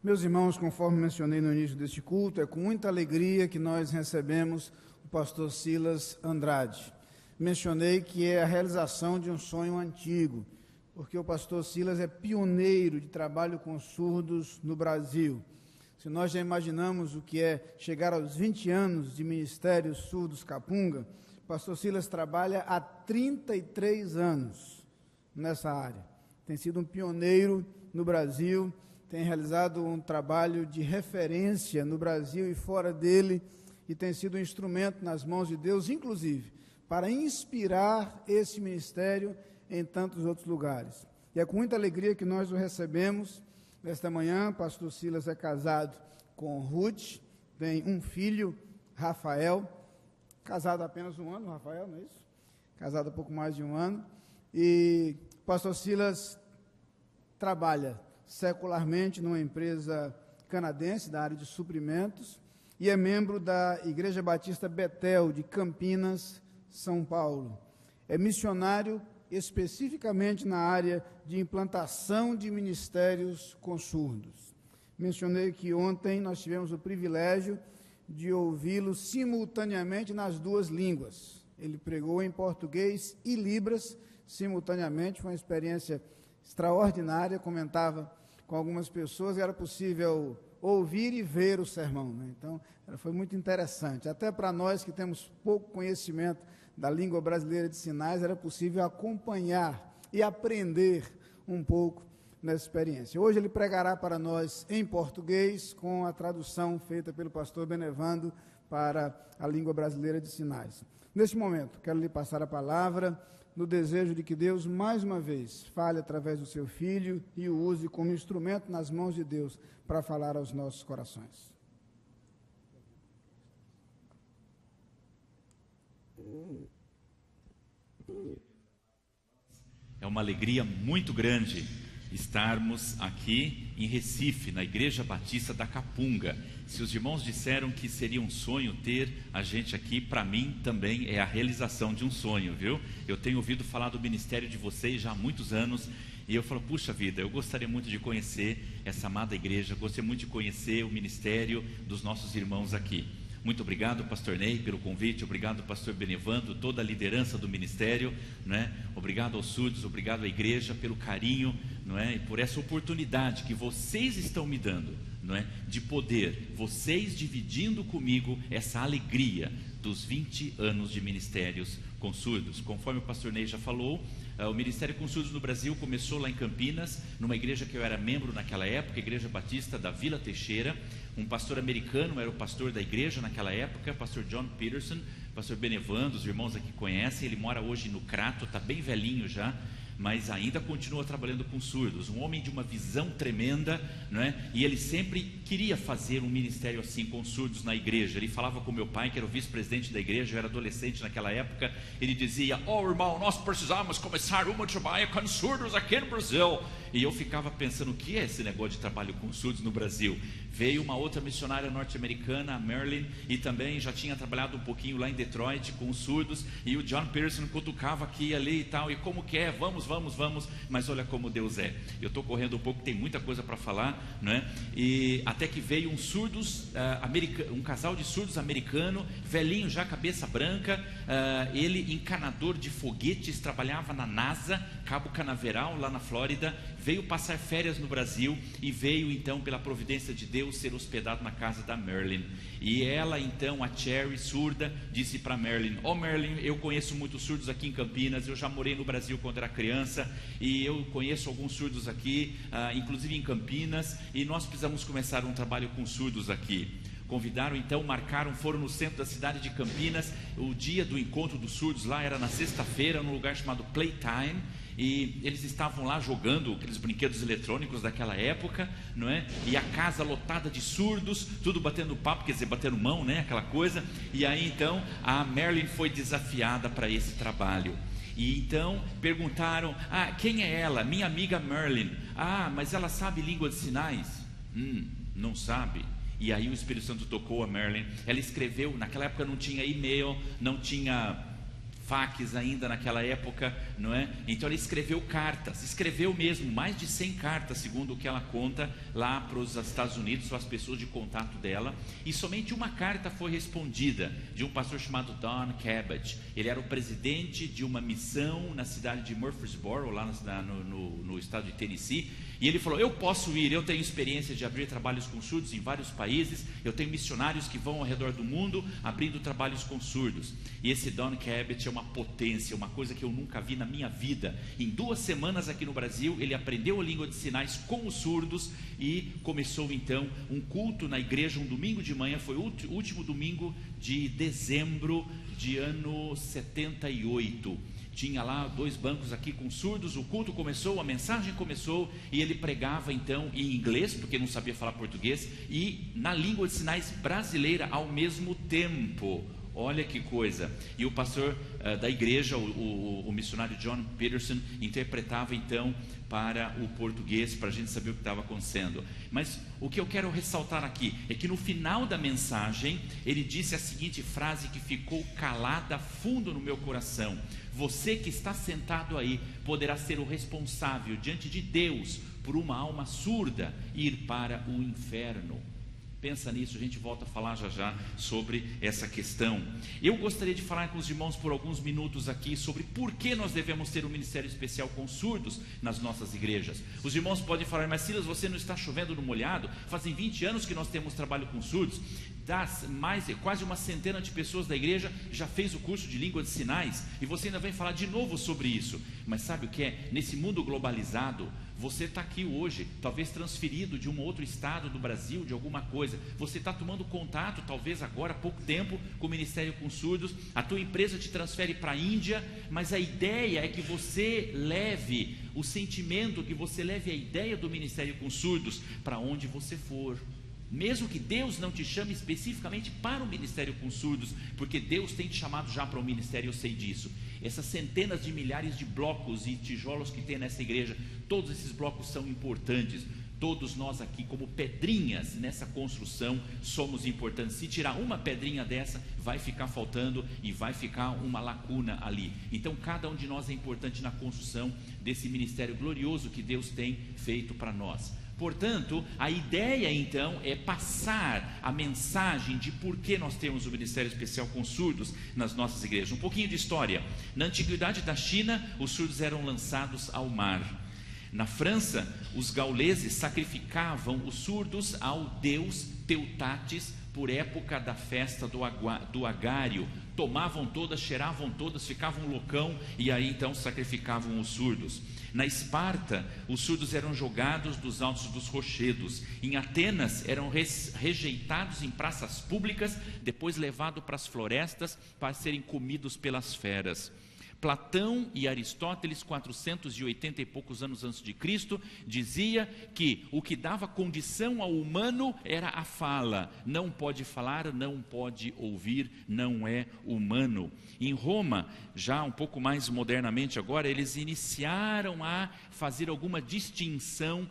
Meus irmãos, conforme mencionei no início deste culto, é com muita alegria que nós recebemos o pastor Silas Andrade. Mencionei que é a realização de um sonho antigo, porque o pastor Silas é pioneiro de trabalho com surdos no Brasil. Se nós já imaginamos o que é chegar aos 20 anos de Ministério Surdos Capunga, o pastor Silas trabalha há 33 anos nessa área. Tem sido um pioneiro no Brasil, tem realizado um trabalho de referência no Brasil e fora dele, e tem sido um instrumento nas mãos de Deus, inclusive, para inspirar esse ministério em tantos outros lugares. E é com muita alegria que nós o recebemos nesta manhã. Pastor Silas é casado com Ruth, tem um filho, Rafael, casado há apenas um ano, Rafael, não é isso? Casado há pouco mais de um ano. E pastor Silas trabalha secularmente numa empresa canadense da área de suprimentos e é membro da Igreja Batista Betel de Campinas, São Paulo. É missionário especificamente na área de implantação de ministérios com surdos. Mencionei que ontem nós tivemos o privilégio de ouvi-lo simultaneamente nas duas línguas. Ele pregou em português e libras simultaneamente, foi uma experiência extraordinária. Comentava com algumas pessoas que era possível ouvir e ver o sermão, né? Então, foi muito interessante. Até para nós que temos pouco conhecimento da língua brasileira de sinais, era possível acompanhar e aprender um pouco nessa experiência. Hoje ele pregará para nós em português, com a tradução feita pelo pastor Benevando para a língua brasileira de sinais. Neste momento, quero lhe passar a palavra, no desejo de que Deus, mais uma vez, fale através do seu Filho e o use como instrumento nas mãos de Deus para falar aos nossos corações. É uma alegria muito grande estarmos aqui em Recife, na Igreja Batista da Capunga. Se os irmãos disseram que seria um sonho ter a gente aqui, para mim também é a realização de um sonho, viu? Eu tenho ouvido falar do ministério de vocês já há muitos anos, e eu falo, puxa vida, eu gostaria muito de conhecer essa amada igreja, gostaria muito de conhecer o ministério dos nossos irmãos aqui. Muito obrigado, pastor Ney, pelo convite, obrigado, pastor Benevando, toda a liderança do ministério, não é? Obrigado aos surdos, obrigado à igreja pelo carinho, não é? E por essa oportunidade que vocês estão me dando, não é? De poder, vocês dividindo comigo essa alegria dos 20 anos de ministérios com surdos. Conforme o pastor Ney já falou, o Ministério com Surdos no Brasil começou lá em Campinas, numa igreja que eu era membro naquela época, a Igreja Batista da Vila Teixeira. Um pastor americano era o pastor da igreja naquela época, pastor John Peterson, pastor Benevando, os irmãos aqui conhecem. Ele mora hoje no Crato, está bem velhinho já, mas ainda continua trabalhando com surdos, um homem de uma visão tremenda, não é? E ele sempre queria fazer um ministério assim com surdos na igreja. Ele falava com meu pai, que era o vice-presidente da igreja, eu era adolescente naquela época. Ele dizia, irmão, nós precisamos começar uma trabalho com surdos aqui no Brasil. E eu ficava pensando, o que é esse negócio de trabalho com surdos no Brasil? Veio uma outra missionária norte-americana, a Marilyn, e também já tinha trabalhado um pouquinho lá em Detroit com os surdos, e o John Pearson cutucava aqui e ali e tal, e como que é, vamos, mas olha como Deus é. Eu estou correndo um pouco, tem muita coisa para falar, não é? E até que veio um casal de surdos americano, velhinho já, cabeça branca, ele encanador de foguetes, trabalhava na NASA, Cabo Canaveral, lá na Flórida, veio passar férias no Brasil e veio então, pela providência de Deus, ser hospedado na casa da Marilyn. E ela então, a Cherry, surda, disse para Marilyn, Marilyn, eu conheço muitos surdos aqui em Campinas, eu já morei no Brasil quando era criança, e eu conheço alguns surdos aqui, inclusive em Campinas, e nós precisamos começar um trabalho com surdos aqui. Convidaram então, marcaram, foram no centro da cidade de Campinas. O dia do encontro dos surdos lá era na sexta-feira, num lugar chamado Playtime, e eles estavam lá jogando aqueles brinquedos eletrônicos daquela época, não é? E a casa lotada de surdos, tudo batendo papo, quer dizer, batendo mão, né? Aquela coisa. E aí então a Marilyn foi desafiada para esse trabalho. E então perguntaram, quem é ela? Minha amiga Marilyn. Mas ela sabe língua de sinais? Não sabe. E aí o Espírito Santo tocou a Marilyn. Ela escreveu, naquela época não tinha e-mail, não tinha fax ainda naquela época, não é? Então ele escreveu cartas, escreveu mesmo mais de 100 cartas, segundo o que ela conta, lá para os Estados Unidos, para as pessoas de contato dela, e somente uma carta foi respondida, de um pastor chamado Don Cabbage. Ele era o presidente de uma missão na cidade de Murfreesboro, lá no estado de Tennessee, e ele falou: eu posso ir, eu tenho experiência de abrir trabalhos com surdos em vários países, eu tenho missionários que vão ao redor do mundo abrindo trabalhos com surdos. E esse Don Cabbage é uma potência, uma coisa que eu nunca vi na minha vida. Em 2 semanas aqui no Brasil, ele aprendeu a língua de sinais com os surdos e começou então um culto na igreja, um domingo de manhã, foi o último domingo de dezembro de ano 78. Tinha lá 2 bancos aqui com surdos, o culto começou, a mensagem começou, e ele pregava então em inglês, porque não sabia falar português, e na língua de sinais brasileira ao mesmo tempo. Olha que coisa. E o pastor da igreja, o missionário John Peterson, interpretava então para o português, para a gente saber o que estava acontecendo. Mas o que eu quero ressaltar aqui é que no final da mensagem ele disse a seguinte frase que ficou calada fundo no meu coração: você que está sentado aí poderá ser o responsável diante de Deus por uma alma surda ir para o inferno. Pensa nisso, a gente volta a falar já sobre essa questão. Eu gostaria de falar com os irmãos por alguns minutos aqui sobre por que nós devemos ter um ministério especial com surdos nas nossas igrejas. Os irmãos podem falar: mas Silas, você não está chovendo no molhado? Fazem 20 anos que nós temos trabalho com surdos. Quase uma centena de pessoas da igreja já fez o curso de língua de sinais, e você ainda vem falar de novo sobre isso. Mas sabe o que é? Nesse mundo globalizado, você está aqui hoje, talvez transferido de um outro estado do Brasil, de alguma coisa. Você está tomando contato, talvez agora há pouco tempo, com o Ministério com Surdos. A tua empresa te transfere para a Índia, mas a ideia é que você leve o sentimento, que você leve a ideia do Ministério com Surdos para onde você for. Mesmo que Deus não te chame especificamente para o ministério com surdos, porque Deus tem te chamado já para o ministério, eu sei disso. Essas centenas de milhares de blocos e tijolos que tem nessa igreja, todos esses blocos são importantes. Todos nós aqui, como pedrinhas nessa construção, somos importantes. Se tirar uma pedrinha dessa, vai ficar faltando e vai ficar uma lacuna ali. Então cada um de nós é importante na construção desse ministério glorioso que Deus tem feito para nós. Portanto, a ideia então é passar a mensagem de por que nós temos o Ministério Especial com Surdos nas nossas igrejas. Um pouquinho de história. Na antiguidade da China, os surdos eram lançados ao mar. Na França, os gauleses sacrificavam os surdos ao deus Teutates por época da festa do agário. Tomavam todas, cheiravam todas, ficavam loucão e aí então sacrificavam os surdos. Na Esparta, os surdos eram jogados dos altos dos rochedos. Em Atenas, eram rejeitados em praças públicas, depois levados para as florestas para serem comidos pelas feras. Platão e Aristóteles, 480 e poucos anos antes de Cristo, dizia que o que dava condição ao humano era a fala. Não pode falar, não pode ouvir, não é humano. Em Roma, já um pouco mais modernamente agora, eles iniciaram a fazer alguma distinção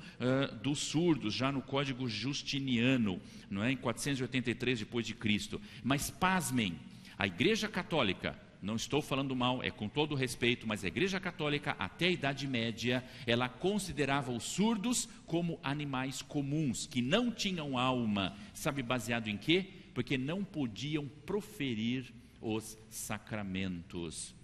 dos surdos, já no Código Justiniano, não é? Em 483 depois de Cristo. Mas pasmem, a Igreja Católica, não estou falando mal, é com todo respeito, mas a Igreja Católica, até a Idade Média, ela considerava os surdos como animais comuns, que não tinham alma. Sabe baseado em quê? Porque não podiam proferir os sacramentos.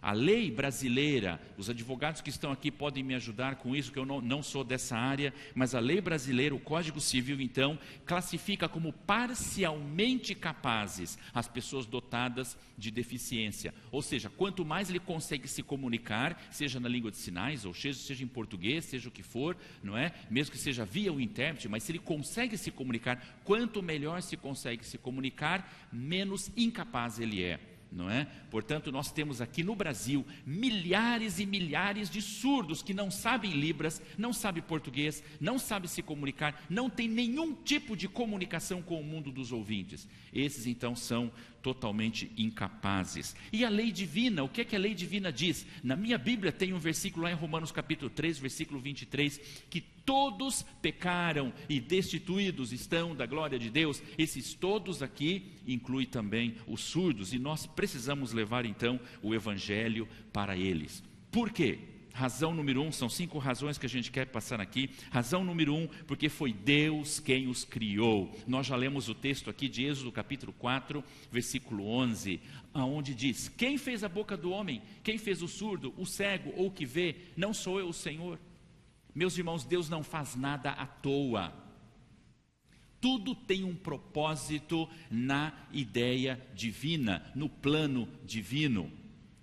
A lei brasileira, os advogados que estão aqui podem me ajudar com isso, que eu não sou dessa área, mas a lei brasileira, o Código Civil, então, classifica como parcialmente capazes as pessoas dotadas de deficiência. Ou seja, quanto mais ele consegue se comunicar, seja na língua de sinais, ou seja em português, seja o que for, não é? Mesmo que seja via o intérprete, mas se ele consegue se comunicar, quanto melhor se consegue se comunicar, menos incapaz ele é. Não é? Portanto, nós temos aqui no Brasil milhares e milhares de surdos que não sabem Libras, não sabem português, não sabem se comunicar, não tem nenhum tipo de comunicação com o mundo dos ouvintes. Esses então são totalmente incapazes. E a lei divina, o que é que a lei divina diz? Na minha Bíblia tem um versículo lá em Romanos capítulo 3, versículo 23, que todos pecaram e destituídos estão da glória de Deus. Esses todos aqui inclui também os surdos, e nós precisamos levar então o evangelho para eles. Por quê? Razão número 1, são 5 razões que a gente quer passar aqui. Razão número 1, porque foi Deus quem os criou. Nós já lemos o texto aqui de Êxodo capítulo 4, versículo 11, aonde diz: quem fez a boca do homem? Quem fez o surdo, o cego ou o que vê? Não sou eu o Senhor? Meus irmãos, Deus não faz nada à toa. Tudo tem um propósito na ideia divina, no plano divino,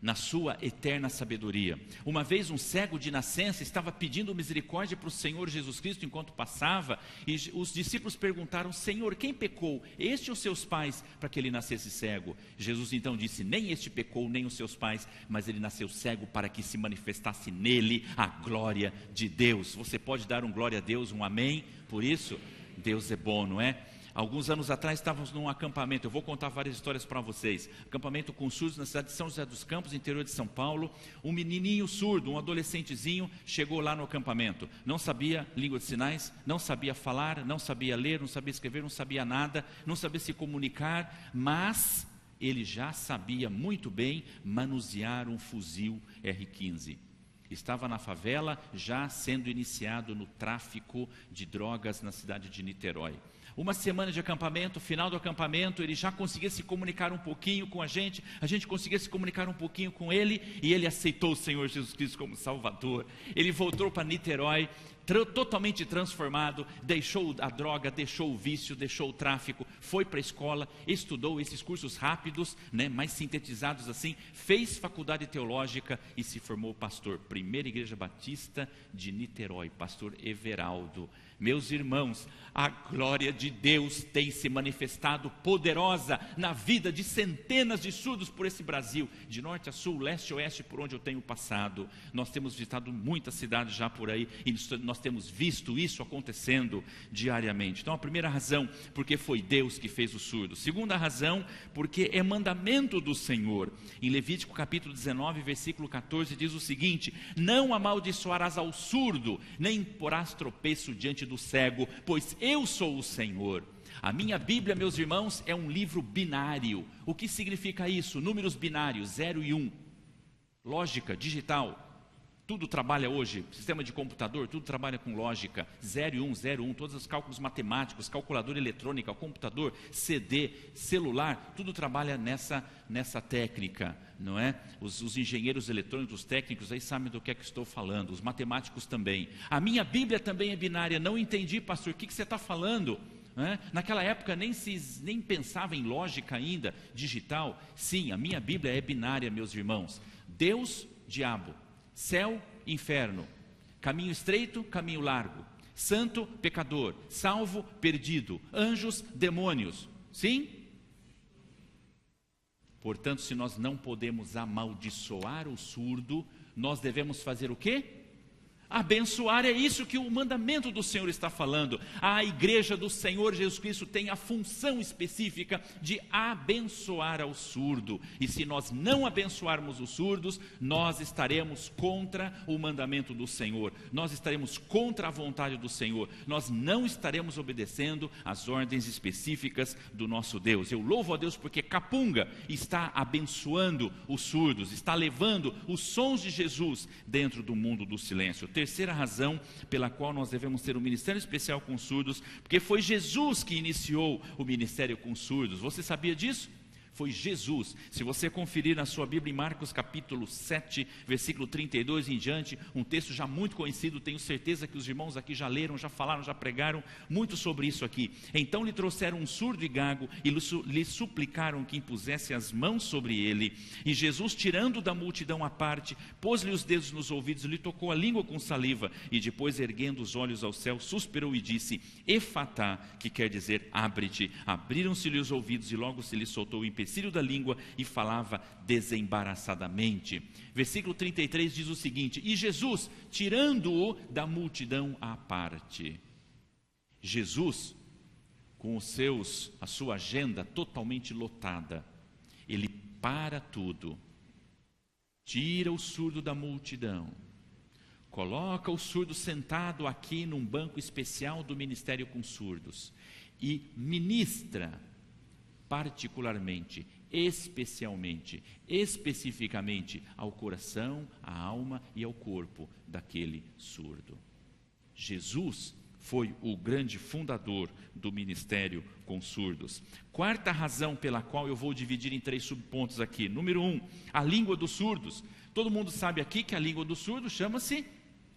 na sua eterna sabedoria. Uma vez um cego de nascença estava pedindo misericórdia para o Senhor Jesus Cristo enquanto passava, e os discípulos perguntaram: Senhor, quem pecou, este ou seus pais, para que ele nascesse cego? Jesus então disse: nem este pecou, nem os seus pais, mas ele nasceu cego para que se manifestasse nele a glória de Deus. Você pode dar um glória a Deus, um amém por isso? Deus é bom, não é? Alguns anos atrás estávamos num acampamento, eu vou contar várias histórias para vocês. Acampamento com surdos na cidade de São José dos Campos, interior de São Paulo. Um menininho surdo, um adolescentezinho, chegou lá no acampamento. Não sabia língua de sinais, não sabia falar, não sabia ler, não sabia escrever, não sabia nada, não sabia se comunicar, mas ele já sabia muito bem manusear um fuzil R15. Estava na favela, já sendo iniciado no tráfico de drogas na cidade de Niterói. Uma semana de acampamento, final do acampamento, ele já conseguia se comunicar um pouquinho com a gente conseguia se comunicar um pouquinho com ele, e ele aceitou o Senhor Jesus Cristo como Salvador. Ele voltou para Niterói, totalmente transformado, deixou a droga, deixou o vício, deixou o tráfico, foi para a escola, estudou esses cursos rápidos, mais sintetizados assim, fez faculdade teológica e se formou pastor. Primeira Igreja Batista de Niterói, pastor Everaldo. Meus irmãos, a glória de Deus tem se manifestado poderosa na vida de centenas de surdos por esse Brasil, de norte a sul, leste a oeste, por onde eu tenho passado. Nós temos visitado muitas cidades já por aí, e nós temos visto isso acontecendo diariamente. Então a primeira razão, porque foi Deus que fez o surdo. Segunda razão, porque é mandamento do Senhor. Em Levítico capítulo 19, versículo 14, diz o seguinte: não amaldiçoarás ao surdo, nem porás tropeço diante do cego, pois eu sou o Senhor. A minha Bíblia, meus irmãos, é um livro binário. O que significa isso? Números binários, 0 e 1. Lógica, digital. Tudo trabalha hoje, sistema de computador, tudo trabalha com lógica, 0 e 1, 0 e 1, todos os cálculos matemáticos, calculadora eletrônica, computador, CD, celular, tudo trabalha nessa técnica, não é? Os engenheiros eletrônicos, os técnicos, aí sabem do que é que estou falando, os matemáticos também. A minha Bíblia também é binária. Não entendi, pastor, o que você está falando? Naquela época nem pensava em lógica ainda, digital. Sim, a minha Bíblia é binária, meus irmãos. Deus, diabo. Céu, inferno, caminho estreito, caminho largo, santo, pecador, salvo, perdido, anjos, demônios. Sim? Portanto, se nós não podemos amaldiçoar o surdo, nós devemos fazer o quê? Abençoar. É isso que o mandamento do Senhor está falando. A igreja do Senhor Jesus Cristo tem a função específica de abençoar ao surdo, e se nós não abençoarmos os surdos, nós estaremos contra o mandamento do Senhor, nós estaremos contra a vontade do Senhor, nós não estaremos obedecendo às ordens específicas do nosso Deus. Eu louvo a Deus porque Capunga está abençoando os surdos, está levando os sons de Jesus dentro do mundo do silêncio. Terceira razão pela qual nós devemos ter um ministério especial com surdos, porque foi Jesus que iniciou o ministério com surdos. Você sabia disso? Foi Jesus. Se você conferir na sua Bíblia em Marcos capítulo 7, versículo 32 em diante, um texto já muito conhecido, tenho certeza que os irmãos aqui já leram, já falaram, já pregaram muito sobre isso aqui. Então lhe trouxeram um surdo e gago e lhe suplicaram que impusesse as mãos sobre ele. E Jesus, tirando da multidão à parte, pôs-lhe os dedos nos ouvidos, lhe tocou a língua com saliva e depois, erguendo os olhos ao céu, suspirou e disse: Efatá, que quer dizer abre-te. Abriram-se-lhe os ouvidos e logo se lhe soltou o empecilho da língua e falava desembaraçadamente. Versículo 33 diz o seguinte: e Jesus, tirando-o da multidão à parte. Jesus, com a sua agenda totalmente lotada, Ele para tudo, tira o surdo da multidão, coloca o surdo sentado aqui num banco especial do Ministério com Surdos e ministra particularmente, especialmente, especificamente ao coração, à alma e ao corpo daquele surdo. Jesus foi o grande fundador do Ministério com Surdos. Quarta razão pela qual eu vou dividir em 3 subpontos aqui. Número 1, a língua dos surdos. Todo mundo sabe aqui que a língua dos surdos chama-se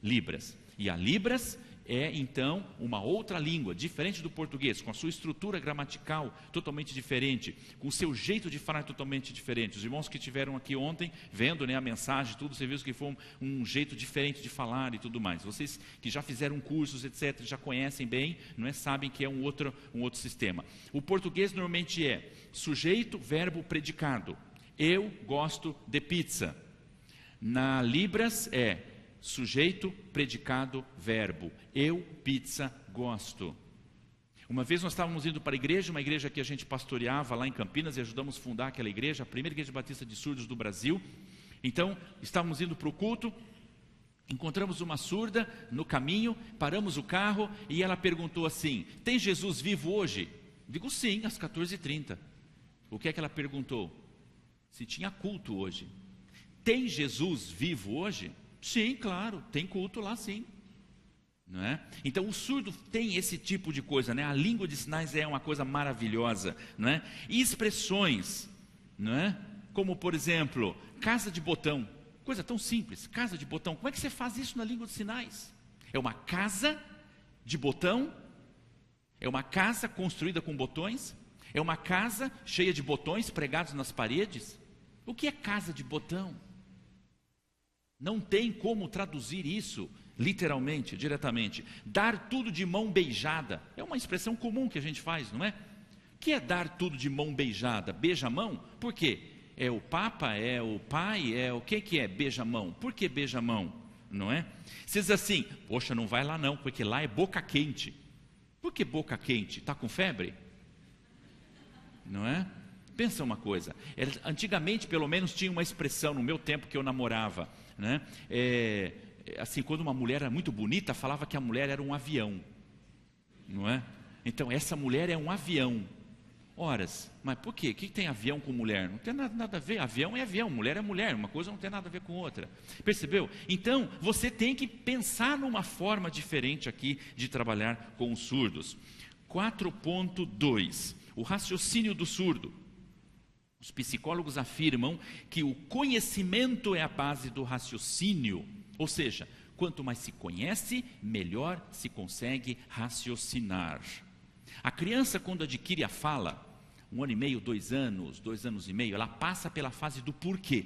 Libras. E a Libras é, então, uma outra língua, diferente do português, com a sua estrutura gramatical totalmente diferente, com o seu jeito de falar totalmente diferente. Os irmãos que estiveram aqui ontem, vendo, né, a mensagem, tudo, você viu que foi um jeito diferente de falar e tudo mais. Vocês que já fizeram cursos, etc., já conhecem bem, não é, sabem que é um outro sistema. O português normalmente é sujeito, verbo, predicado. Eu gosto de pizza. Na Libras é sujeito, predicado, verbo. Eu, pizza, gosto. Uma vez nós estávamos indo para a igreja, uma igreja que a gente pastoreava lá em Campinas e ajudamos a fundar aquela igreja, a primeira igreja batista de surdos do Brasil. Então, estávamos indo para o culto, encontramos uma surda no caminho, paramos o carro e ela perguntou assim: tem Jesus vivo hoje? Digo sim, às 14h30. O que é que ela perguntou? Se tinha culto hoje. Tem Jesus vivo hoje? Sim, claro, tem culto lá sim. Não é? Então o surdo tem esse tipo de coisa, né? A língua de sinais é uma coisa maravilhosa, não é? E expressões, não é? Como por exemplo, casa de botão, coisa tão simples, casa de botão. Como é que você faz isso na língua de sinais? É uma casa de botão, é uma casa construída com botões, é uma casa cheia de botões pregados nas paredes. O que é casa de botão? Não tem como traduzir isso literalmente, diretamente. Dar tudo de mão beijada é uma expressão comum que a gente faz, não é? O que é dar tudo de mão beijada? Beija a mão? Por quê? É o Papa? É o pai? É o que é beija a mão? Por que beija a mão? Não é? Você diz assim: poxa, não vai lá não, porque lá é boca quente. Por que boca quente? Está com febre? Não é? Pensa uma coisa, antigamente pelo menos tinha uma expressão no meu tempo que eu namorava, né? Assim, quando uma mulher era muito bonita, falava que a mulher era um avião, não é? Então essa mulher é um avião. Horas, mas por quê? O que tem avião com mulher? Não tem nada a ver, avião é avião, mulher é mulher, uma coisa não tem nada a ver com outra. Percebeu? Então você tem que pensar numa forma diferente aqui de trabalhar com os surdos. 4.2, o raciocínio do surdo. Os psicólogos afirmam que o conhecimento é a base do raciocínio, ou seja, quanto mais se conhece, melhor se consegue raciocinar. A criança, quando adquire a fala, 1 ano e meio, 2 anos, 2 anos e meio, ela passa pela fase do porquê.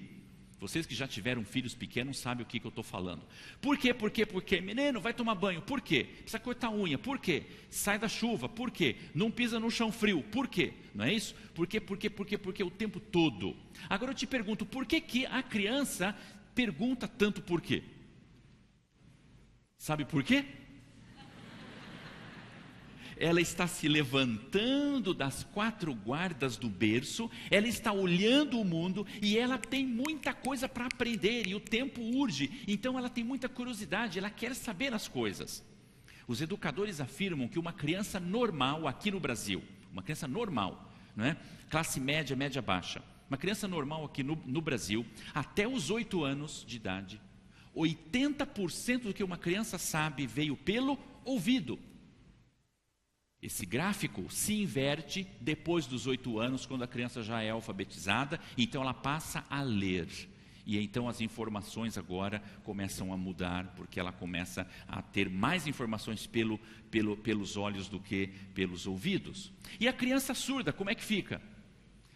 Vocês que já tiveram filhos pequenos sabem o que eu estou falando. Por quê? Por quê? Por quê? Menino, vai tomar banho. Por quê? Precisa cortar a unha. Por quê? Sai da chuva. Por quê? Não pisa no chão frio. Por quê? Não é isso? Por quê? Por quê? Por quê? Por quê? O tempo todo. Agora eu te pergunto, por que que a criança pergunta tanto por quê? Sabe por quê? Ela está se levantando das 4 guardas do berço, ela está olhando o mundo e ela tem muita coisa para aprender e o tempo urge, então ela tem muita curiosidade, ela quer saber as coisas. Os educadores afirmam que uma criança normal aqui no Brasil, uma criança normal, não é? Classe média, média baixa, uma criança normal aqui no Brasil, até os 8 anos de idade, 80% do que uma criança sabe veio pelo ouvido. Esse gráfico se inverte depois dos 8 anos, quando a criança já é alfabetizada, então ela passa a ler. E então as informações agora começam a mudar, porque ela começa a ter mais informações pelos olhos do que pelos ouvidos. E a criança surda, como é que fica?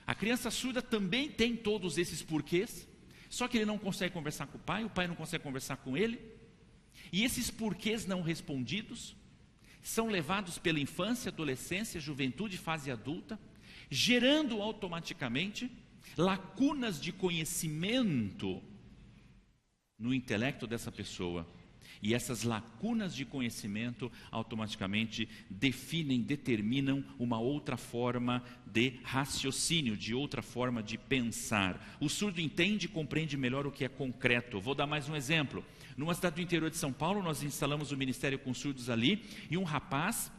A criança surda também tem todos esses porquês, só que ele não consegue conversar com o pai não consegue conversar com ele. E esses porquês não respondidos são levados pela infância, adolescência, juventude, fase adulta, gerando automaticamente lacunas de conhecimento no intelecto dessa pessoa. E essas lacunas de conhecimento automaticamente definem, determinam uma outra forma de raciocínio, de outra forma de pensar. O surdo entende e compreende melhor o que é concreto. Eu vou dar mais um exemplo. Numa cidade do interior de São Paulo, nós instalamos o Ministério com Surdos ali, e um rapaz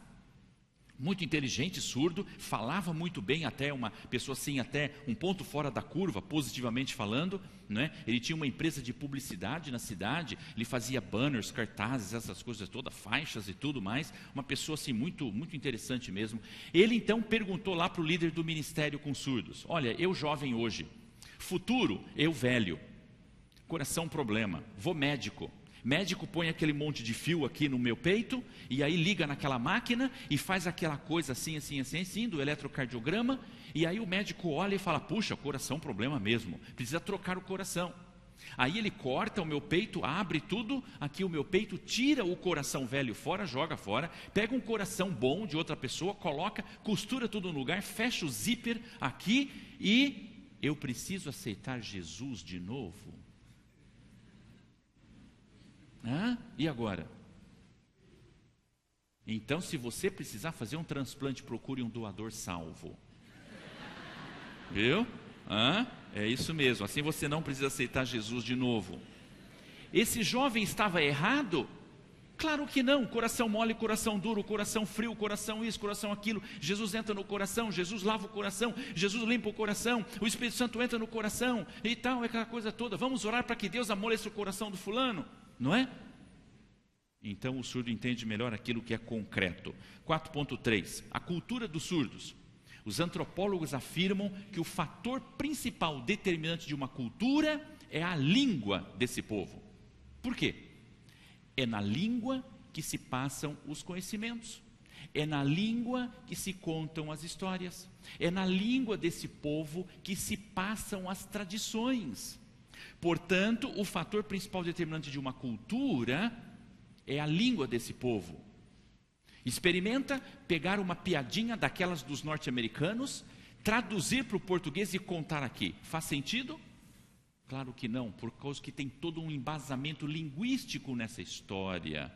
muito inteligente, surdo, falava muito bem, até uma pessoa assim, até um ponto fora da curva, positivamente falando, né? Ele tinha uma empresa de publicidade na cidade, ele fazia banners, cartazes, essas coisas todas, faixas e tudo mais, uma pessoa assim muito, muito interessante mesmo. Ele então perguntou lá para o líder do Ministério com Surdos: olha, eu jovem hoje, futuro, eu velho, coração problema, vou médico. Médico põe aquele monte de fio aqui no meu peito, e aí liga naquela máquina, e faz aquela coisa assim, assim, assim, assim, do eletrocardiograma, e aí o médico olha e fala: puxa, coração problema mesmo, precisa trocar o coração. Aí ele corta o meu peito, abre tudo, aqui o meu peito, tira o coração velho fora, joga fora, pega um coração bom de outra pessoa, coloca, costura tudo no lugar, fecha o zíper aqui, e eu preciso aceitar Jesus de novo. E agora? Então, se você precisar fazer um transplante, procure um doador salvo. Viu? É isso mesmo. Assim você não precisa aceitar Jesus de novo. Esse jovem estava errado? Claro que não. Coração mole, coração duro, coração frio, coração isso, coração aquilo. Jesus entra no coração, Jesus lava o coração, Jesus limpa o coração, o Espírito Santo entra no coração e tal, aquela coisa toda. Vamos orar para que Deus amoleça o coração do fulano, não é? Então o surdo entende melhor aquilo que é concreto. 4.3, a cultura dos surdos. Os antropólogos afirmam que o fator principal determinante de uma cultura é a língua desse povo. Por quê? É na língua que se passam os conhecimentos. É na língua que se contam as histórias. É na língua desse povo que se passam as tradições. Portanto, o fator principal determinante de uma cultura é a língua desse povo. Experimenta pegar uma piadinha daquelas dos norte-americanos, traduzir para o português e contar aqui. Faz sentido? Claro que não, por causa que tem todo um embasamento linguístico nessa história,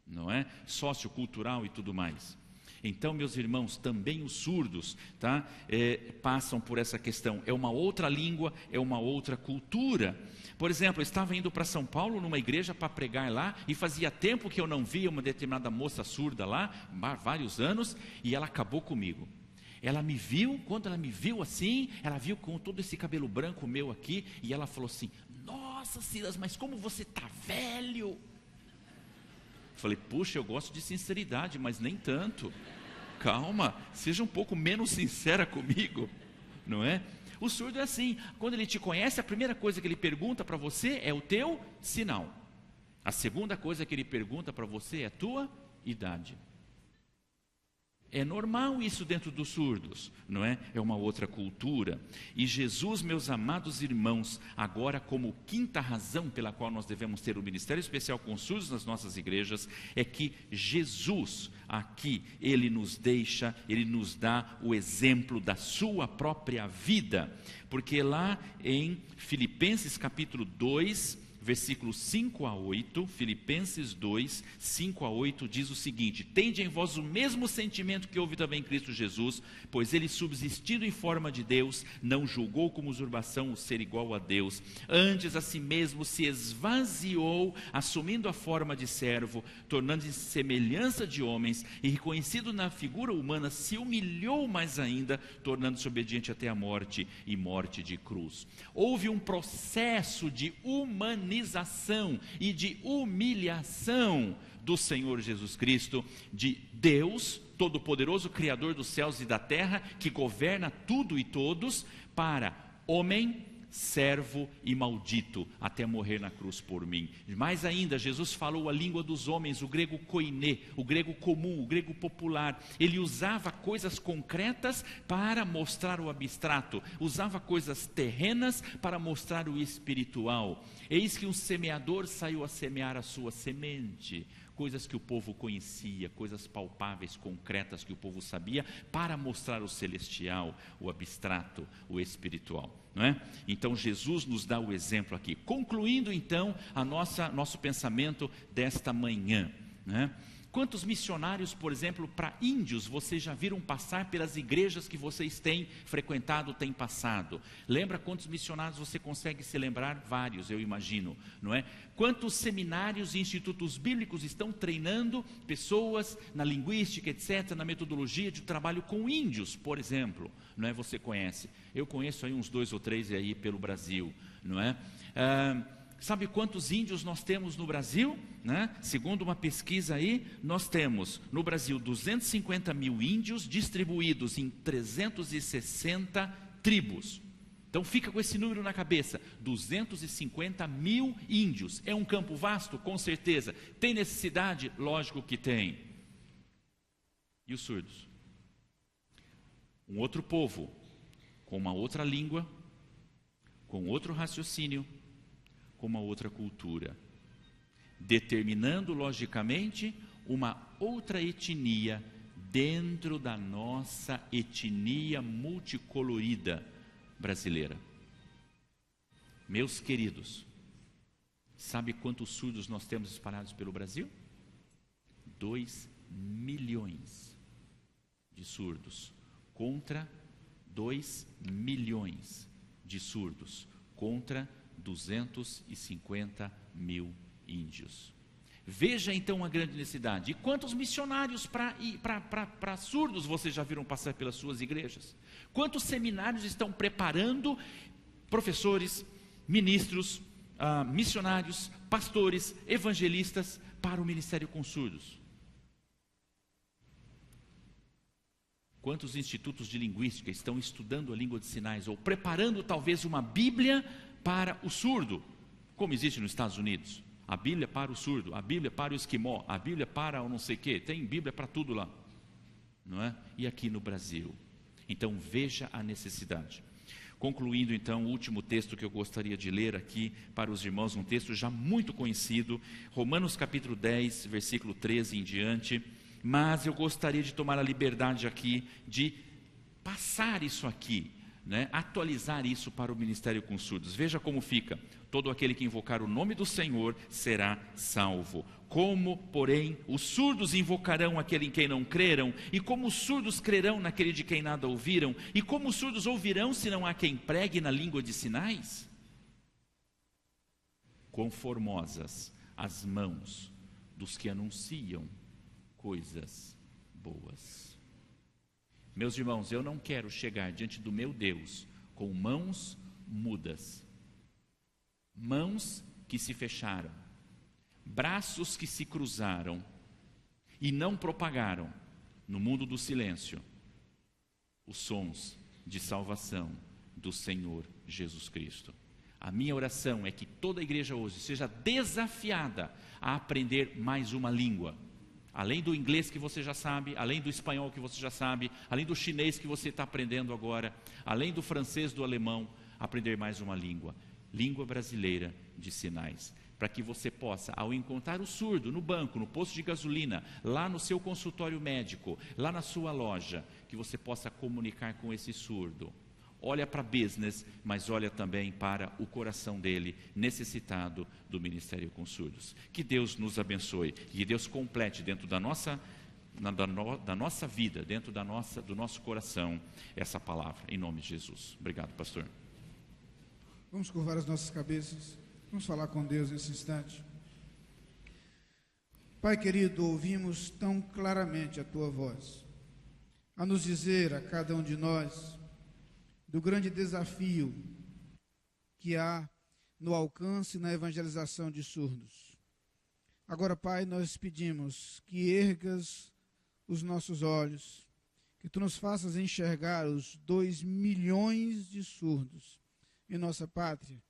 não é? Sociocultural e tudo mais. Então, meus irmãos, também os surdos, tá? Passam por essa questão. É uma outra língua, é uma outra cultura. Por exemplo, eu estava indo para São Paulo, numa igreja, para pregar lá, e fazia tempo que eu não via uma determinada moça surda lá, vários anos, e ela acabou comigo. Ela me viu, quando ela me viu assim, ela viu com todo esse cabelo branco meu aqui, e ela falou assim: nossa, Silas, mas como você está velho. Falei: puxa, eu gosto de sinceridade, mas nem tanto. Calma, seja um pouco menos sincera comigo, não é? O surdo é assim, quando ele te conhece, a primeira coisa que ele pergunta para você é o teu sinal. A segunda coisa que ele pergunta para você é a tua idade. É normal isso dentro dos surdos, não é? É uma outra cultura. E Jesus, meus amados irmãos, agora como quinta razão pela qual nós devemos ter o Ministério Especial com surdos nas nossas igrejas, é que Jesus, aqui, Ele nos deixa, Ele nos dá o exemplo da sua própria vida. Porque lá em Filipenses capítulo 2, versículos 5 a 8, Filipenses 2, 5 a 8, diz o seguinte: tende em vós o mesmo sentimento que houve também em Cristo Jesus, pois ele, subsistindo em forma de Deus, não julgou como usurpação o ser igual a Deus, antes a si mesmo se esvaziou, assumindo a forma de servo, tornando-se semelhança de homens, e reconhecido na figura humana, se humilhou mais ainda, tornando-se obediente até a morte, e morte de cruz. Houve um processo de humanização e de humilhação do Senhor Jesus Cristo, de Deus Todo-Poderoso, Criador dos céus e da terra, que governa tudo e todos, para homem, servo e maldito, até morrer na cruz por mim. Mais ainda, Jesus falou a língua dos homens, o grego koiné, o grego comum, o grego popular. Ele usava coisas concretas para mostrar o abstrato, usava coisas terrenas para mostrar o espiritual. Eis que um semeador saiu a semear a sua semente, coisas que o povo conhecia, coisas palpáveis, concretas que o povo sabia, para mostrar o celestial, o abstrato, o espiritual. não é? Então Jesus nos dá o exemplo aqui. Concluindo então nosso pensamento desta manhã, né? Quantos missionários, por exemplo, para índios, vocês já viram passar pelas igrejas que vocês têm frequentado, têm passado? Lembra quantos missionários você consegue se lembrar? Vários, eu imagino, não é? Quantos seminários e institutos bíblicos estão treinando pessoas na linguística, etc., na metodologia de trabalho com índios, por exemplo, não é? Você conhece? Eu conheço aí uns 2 ou 3 aí pelo Brasil, não é? Sabe quantos índios nós temos no Brasil? Né? Segundo uma pesquisa aí, nós temos no Brasil 250 mil índios distribuídos em 360 tribos. Então fica com esse número na cabeça, 250 mil índios. É um campo vasto? Com certeza. Tem necessidade? Lógico que tem. E os surdos? Um outro povo, com uma outra língua, com outro raciocínio, com uma outra cultura, determinando logicamente uma outra etnia dentro da nossa etnia multicolorida brasileira. Meus queridos, sabe quantos surdos nós temos espalhados pelo Brasil? 2 milhões de surdos contra 2 milhões de surdos contra 250 mil índios. Veja então a grande necessidade. E quantos missionários para surdos vocês já viram passar pelas suas igrejas? Quantos seminários estão preparando professores, ministros, missionários, pastores, evangelistas para o ministério com surdos? Quantos institutos de linguística estão estudando a língua de sinais ou preparando talvez uma Bíblia para o surdo, como existe nos Estados Unidos? A Bíblia para o surdo, a Bíblia para o esquimó, a Bíblia para o não sei o quê, tem Bíblia para tudo lá, não é? E aqui no Brasil. Então veja a necessidade. Concluindo então o último texto que eu gostaria de ler aqui para os irmãos, um texto já muito conhecido, Romanos capítulo 10, versículo 13 em diante, mas eu gostaria de tomar a liberdade aqui de passar isso aqui, né? Atualizar isso para o ministério com surdos. Veja como fica: todo aquele que invocar o nome do Senhor será salvo. Como, porém, os surdos invocarão aquele em quem não creram? E como os surdos crerão naquele de quem nada ouviram? E como os surdos ouvirão se não há quem pregue na língua de sinais? Quão formosas as mãos dos que anunciam coisas boas. Meus irmãos, eu não quero chegar diante do meu Deus com mãos mudas, mãos que se fecharam, braços que se cruzaram e não propagaram no mundo do silêncio os sons de salvação do Senhor Jesus Cristo. A minha oração é que toda a igreja hoje seja desafiada a aprender mais uma língua. Além do inglês que você já sabe, além do espanhol que você já sabe, além do chinês que você está aprendendo agora, além do francês, do alemão, aprender mais uma língua. Língua brasileira de sinais. Para que você possa, ao encontrar o surdo no banco, no posto de gasolina, lá no seu consultório médico, lá na sua loja, que você possa comunicar com esse surdo. Olha para business, mas olha também para o coração dele, necessitado do ministério com surdos. Que Deus nos abençoe, que Deus complete dentro da nossa vida, dentro do nosso coração, essa palavra, em nome de Jesus. Obrigado, pastor. Vamos curvar as nossas cabeças, vamos falar com Deus nesse instante. Pai querido, ouvimos tão claramente a Tua voz, a nos dizer a cada um de nós do grande desafio que há no alcance e na evangelização de surdos. Agora, Pai, nós pedimos que ergas os nossos olhos, que Tu nos faças enxergar os 2 milhões de surdos em nossa pátria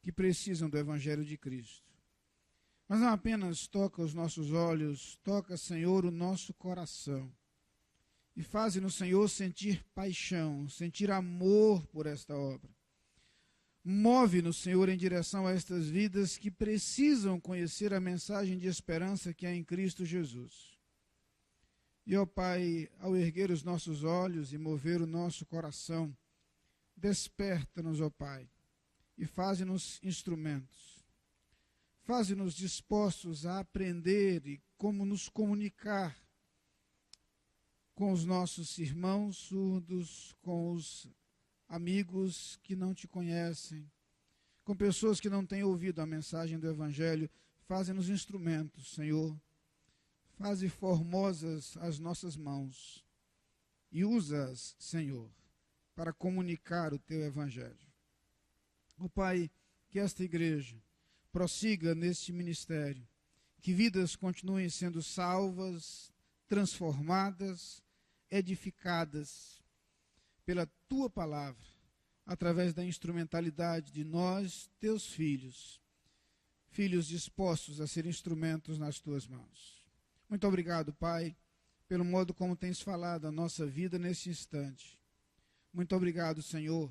que precisam do Evangelho de Cristo. Mas não apenas toca os nossos olhos, toca, Senhor, o nosso coração. E faze-nos, Senhor, sentir paixão, sentir amor por esta obra. Move-nos, Senhor, em direção a estas vidas que precisam conhecer a mensagem de esperança que há em Cristo Jesus. E, ó Pai, ao erguer os nossos olhos e mover o nosso coração Desperta-nos, ó Pai, e faze-nos instrumentos. Faze-nos dispostos a aprender e como nos comunicar com os nossos irmãos surdos, com os amigos que não te conhecem, com pessoas que não têm ouvido a mensagem do Evangelho. Faze-nos instrumentos, Senhor. Faze formosas as nossas mãos e usa-as, Senhor, para comunicar o teu Evangelho. Ó Pai, que esta igreja prossiga neste ministério, que vidas continuem sendo salvas, transformadas, edificadas pela tua palavra, através da instrumentalidade de nós, teus filhos, filhos dispostos a ser instrumentos nas tuas mãos. Muito obrigado, Pai, pelo modo como tens falado a nossa vida nesse instante. Muito obrigado, Senhor,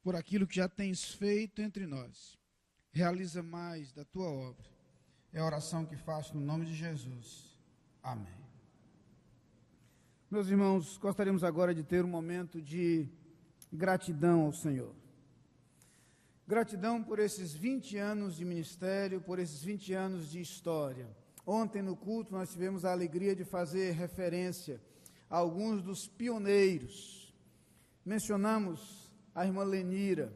por aquilo que já tens feito entre nós. Realiza mais da tua obra. É a oração que faço no nome de Jesus. Amém. Meus irmãos, gostaríamos agora de ter um momento de gratidão ao Senhor. Gratidão por esses 20 anos de ministério, por esses 20 anos de história. Ontem no culto nós tivemos a alegria de fazer referência a alguns dos pioneiros. Mencionamos a irmã Lenira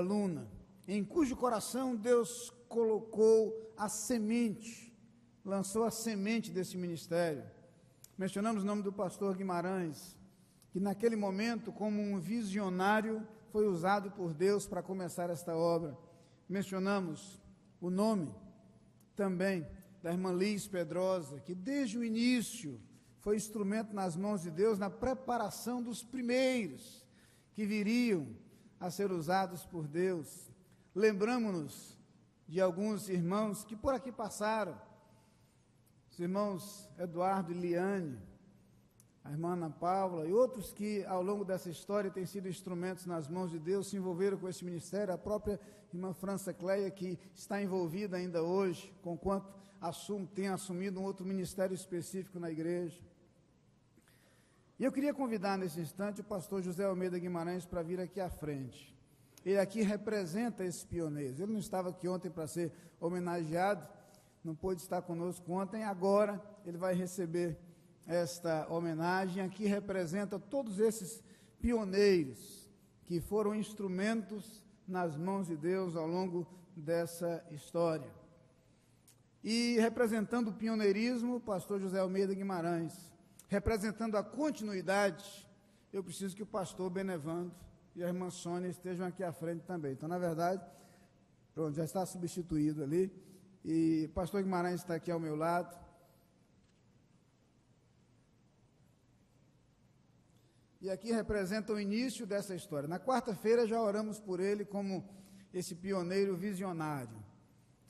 Luna, em cujo coração Deus colocou a semente, lançou a semente desse ministério. Mencionamos o nome do pastor Guimarães, que naquele momento, como um visionário, foi usado por Deus para começar esta obra. Mencionamos o nome também da irmã Liz Pedrosa, que desde o início foi instrumento nas mãos de Deus na preparação dos primeiros que viriam a ser usados por Deus. Lembramos-nos de alguns irmãos que por aqui passaram, os irmãos Eduardo e Liane, a irmã Ana Paula e outros que ao longo dessa história têm sido instrumentos nas mãos de Deus, se envolveram com esse ministério, a própria irmã França Cleia, que está envolvida ainda hoje, conquanto tem assumido um outro ministério específico na igreja. E eu queria convidar nesse instante o pastor José Almeida Guimarães para vir aqui à frente. Ele aqui representa esses pioneiros. Ele não estava aqui ontem para ser homenageado, não pôde estar conosco ontem, agora ele vai receber esta homenagem. Aqui representa todos esses pioneiros que foram instrumentos nas mãos de Deus ao longo dessa história. E representando o pioneirismo, o pastor José Almeida Guimarães. Representando a continuidade, eu preciso que o pastor Benevando e a irmã Sônia estejam aqui à frente também. Então, na verdade, pronto, já está substituído ali. E o pastor Guimarães está aqui ao meu lado. E aqui representa o início dessa história. Na quarta-feira já oramos por ele como esse pioneiro visionário.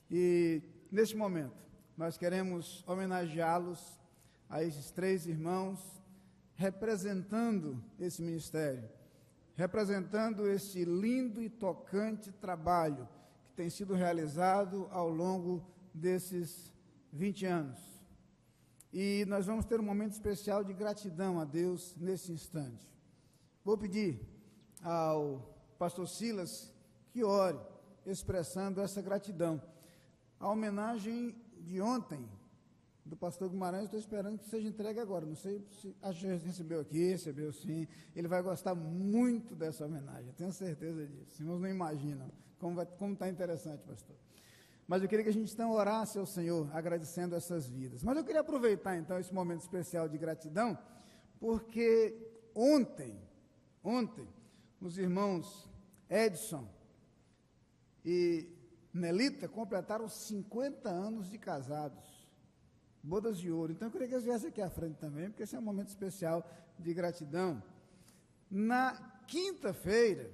E, neste momento, nós queremos homenageá-los, a esses três irmãos, representando esse ministério, representando esse lindo e tocante trabalho que tem sido realizado ao longo desses 20 anos. E nós vamos ter um momento especial de gratidão a Deus nesse instante. Vou pedir ao pastor Silas que ore, expressando essa gratidão. A homenagem de ontem, do pastor Guimarães, estou esperando que seja entregue agora. Não sei se acho que recebeu aqui, recebeu sim. Ele vai gostar muito dessa homenagem, tenho certeza disso. Os irmãos não imaginam como está interessante, pastor. Mas eu queria que a gente então orasse ao Senhor, agradecendo essas vidas. Mas eu queria aproveitar então esse momento especial de gratidão, porque ontem, os irmãos Edson e Nelita completaram 50 anos de casados. Bodas de ouro. Então eu queria que eles viessem aqui à frente também, porque esse é um momento especial de gratidão. Na quinta-feira,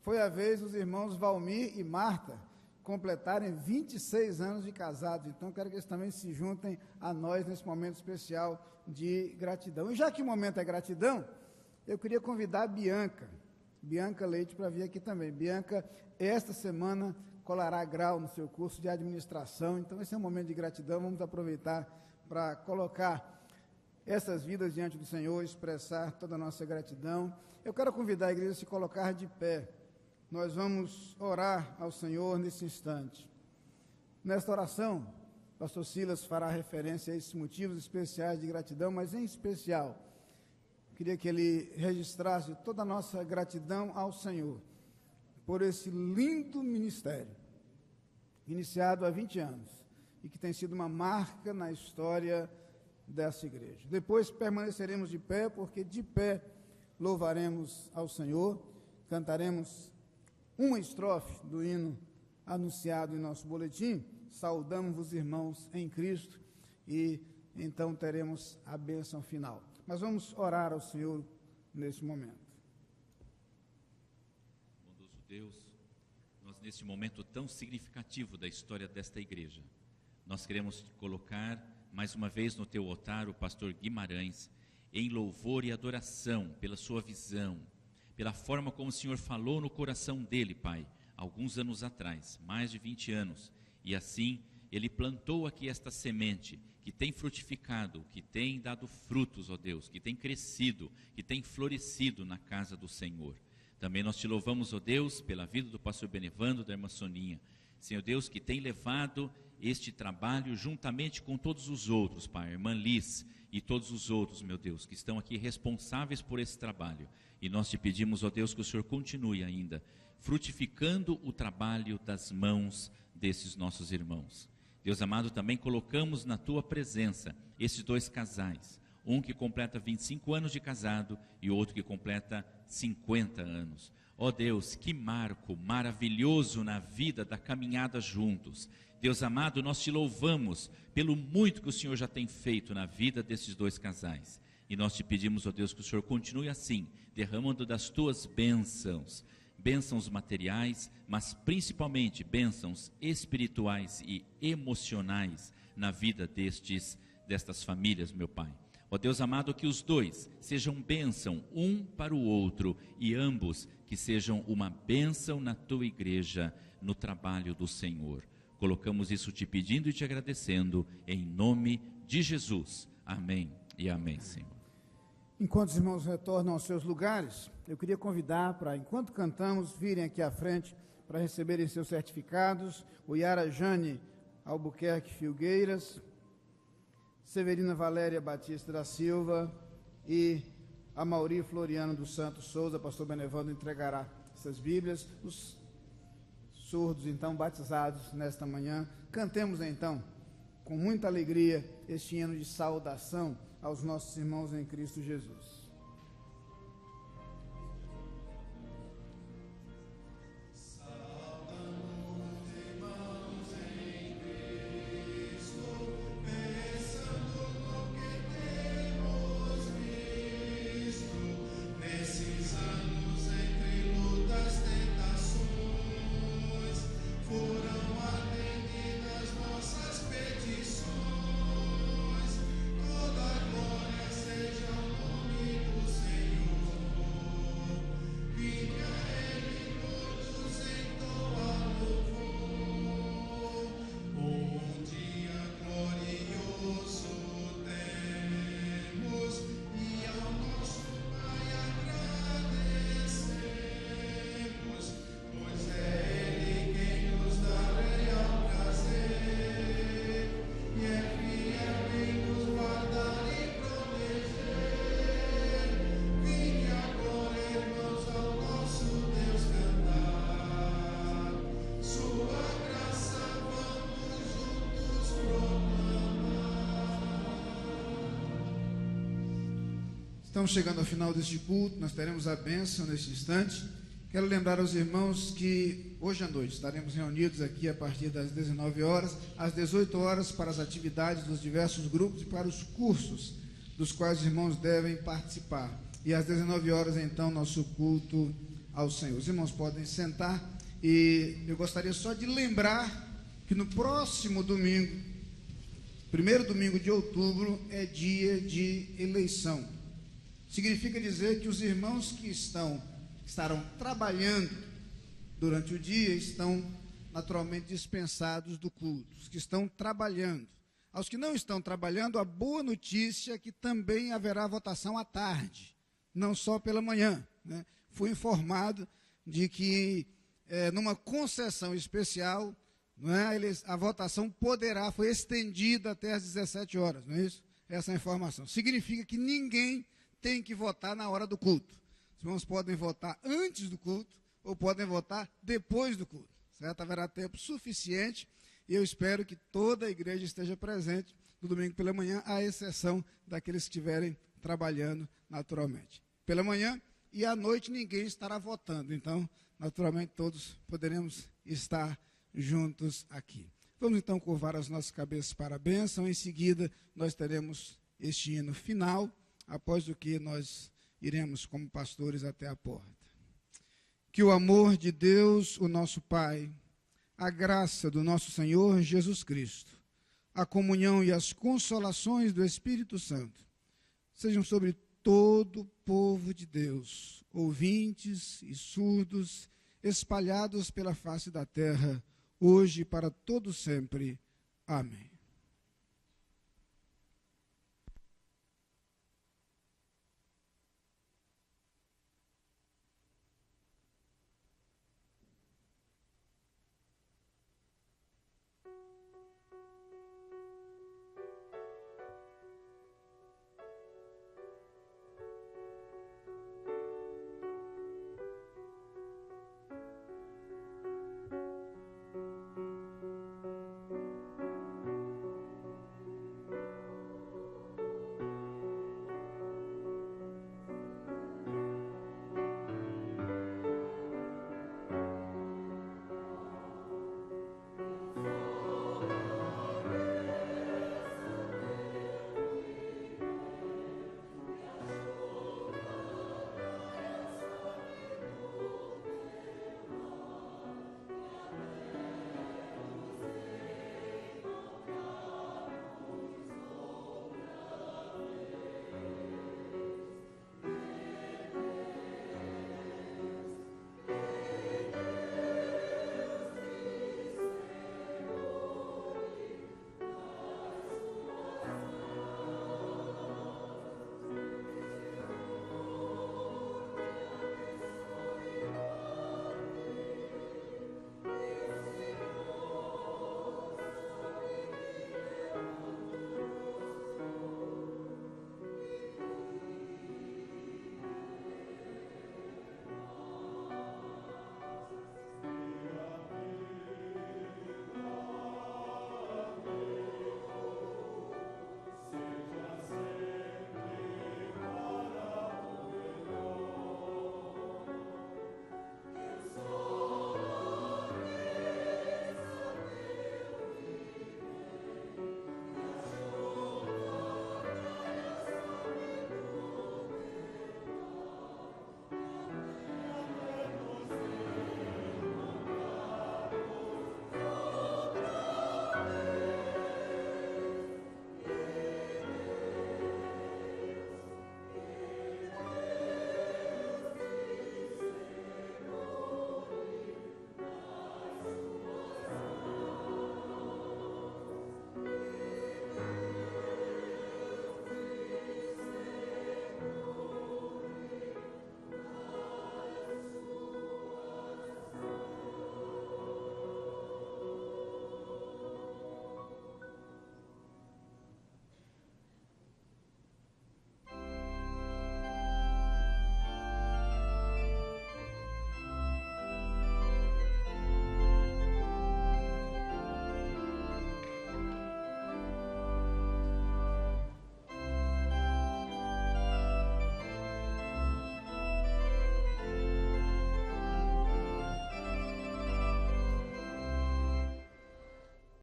foi a vez dos irmãos Valmir e Marta completarem 26 anos de casados. Então eu quero que eles também se juntem a nós nesse momento especial de gratidão. E já que o momento é gratidão, eu queria convidar a Bianca Leite para vir aqui também. Bianca, esta semana, colará grau no seu curso de administração, então esse é um momento de gratidão. Vamos aproveitar para colocar essas vidas diante do Senhor, expressar toda a nossa gratidão. Eu quero convidar a igreja a se colocar de pé. Nós vamos orar ao Senhor nesse instante. Nesta oração, pastor Silas fará referência a esses motivos especiais de gratidão, mas em especial, queria que ele registrasse toda a nossa gratidão ao Senhor por esse lindo ministério, iniciado há 20 anos, e que tem sido uma marca na história dessa igreja. Depois permaneceremos de pé, porque de pé louvaremos ao Senhor, cantaremos uma estrofe do hino anunciado em nosso boletim, saudamos-vos, irmãos, em Cristo, e então teremos a bênção final. Mas vamos orar ao Senhor nesse momento. Bondoso Deus, nós neste momento tão significativo da história desta igreja, nós queremos colocar mais uma vez no teu altar o pastor Guimarães, em louvor e adoração pela sua visão, pela forma como o Senhor falou no coração dele, Pai, alguns anos atrás, mais de 20 anos, e assim ele plantou aqui esta semente, que tem frutificado, que tem dado frutos, ó Deus, que tem crescido, que tem florescido na casa do Senhor. Também nós te louvamos, ó Deus, pela vida do pastor Benevando, da irmã Soninha, Senhor Deus, que tem levado este trabalho juntamente com todos os outros, Pai, a irmã Liz e todos os outros, meu Deus, que estão aqui responsáveis por esse trabalho. E nós te pedimos, ó Deus, que o Senhor continue ainda frutificando o trabalho das mãos desses nossos irmãos. Deus amado, também colocamos na tua presença esses dois casais, um que completa 25 anos de casado e outro que completa 50 anos. Ó Deus, que marco maravilhoso na vida da caminhada juntos. Deus amado, nós te louvamos pelo muito que o Senhor já tem feito na vida desses dois casais. E nós te pedimos, ó Deus, que o Senhor continue assim, derramando das tuas bênçãos, bênçãos materiais, mas principalmente bênçãos espirituais e emocionais na vida destas famílias, meu Pai. Ó Deus amado, que os dois sejam bênção um para o outro e ambos que sejam uma bênção na tua igreja, no trabalho do Senhor. Colocamos isso te pedindo e te agradecendo, em nome de Jesus. Amém e amém, Senhor. Enquanto os irmãos retornam aos seus lugares, eu queria convidar para, enquanto cantamos, virem aqui à frente para receberem seus certificados, o Yara Jane Albuquerque Filgueiras, Severina Valéria Batista da Silva e a Mauri Floriano dos Santos Souza. Pastor Benevando entregará essas Bíblias. Os surdos, então, batizados nesta manhã. Cantemos, então, com muita alegria, este hino de saudação aos nossos irmãos em Cristo Jesus. Estamos chegando ao final deste culto, nós teremos a bênção neste instante. Quero lembrar aos irmãos que hoje à noite estaremos reunidos aqui a partir das 19 horas, às 18 horas para as atividades dos diversos grupos e para os cursos dos quais os irmãos devem participar. E às 19 horas, então, nosso culto ao Senhor. Os irmãos podem sentar e eu gostaria só de lembrar que no próximo domingo, primeiro domingo de outubro, é dia de eleição. Significa dizer que os irmãos que estarão trabalhando durante o dia estão naturalmente dispensados do culto. Os que estão trabalhando Aos que não estão trabalhando, a boa notícia é que também haverá votação à tarde, não só pela manhã, né? Fui informado de que, numa concessão especial, não é, a votação foi estendida até às 17 horas, não é isso? Essa é a informação. Significa que ninguém tem que votar na hora do culto. Os irmãos podem votar antes do culto ou podem votar depois do culto, certo? Haverá tempo suficiente e eu espero que toda a igreja esteja presente no domingo pela manhã, à exceção daqueles que estiverem trabalhando naturalmente. Pela manhã e à noite ninguém estará votando, então, naturalmente, todos poderemos estar juntos aqui. Vamos então curvar as nossas cabeças para a bênção. Em seguida, nós teremos este hino final, após o que nós iremos como pastores até a porta. Que o amor de Deus, o nosso Pai, a graça do nosso Senhor Jesus Cristo, a comunhão e as consolações do Espírito Santo sejam sobre todo o povo de Deus, ouvintes e surdos, espalhados pela face da terra, hoje e para todo sempre. Amém.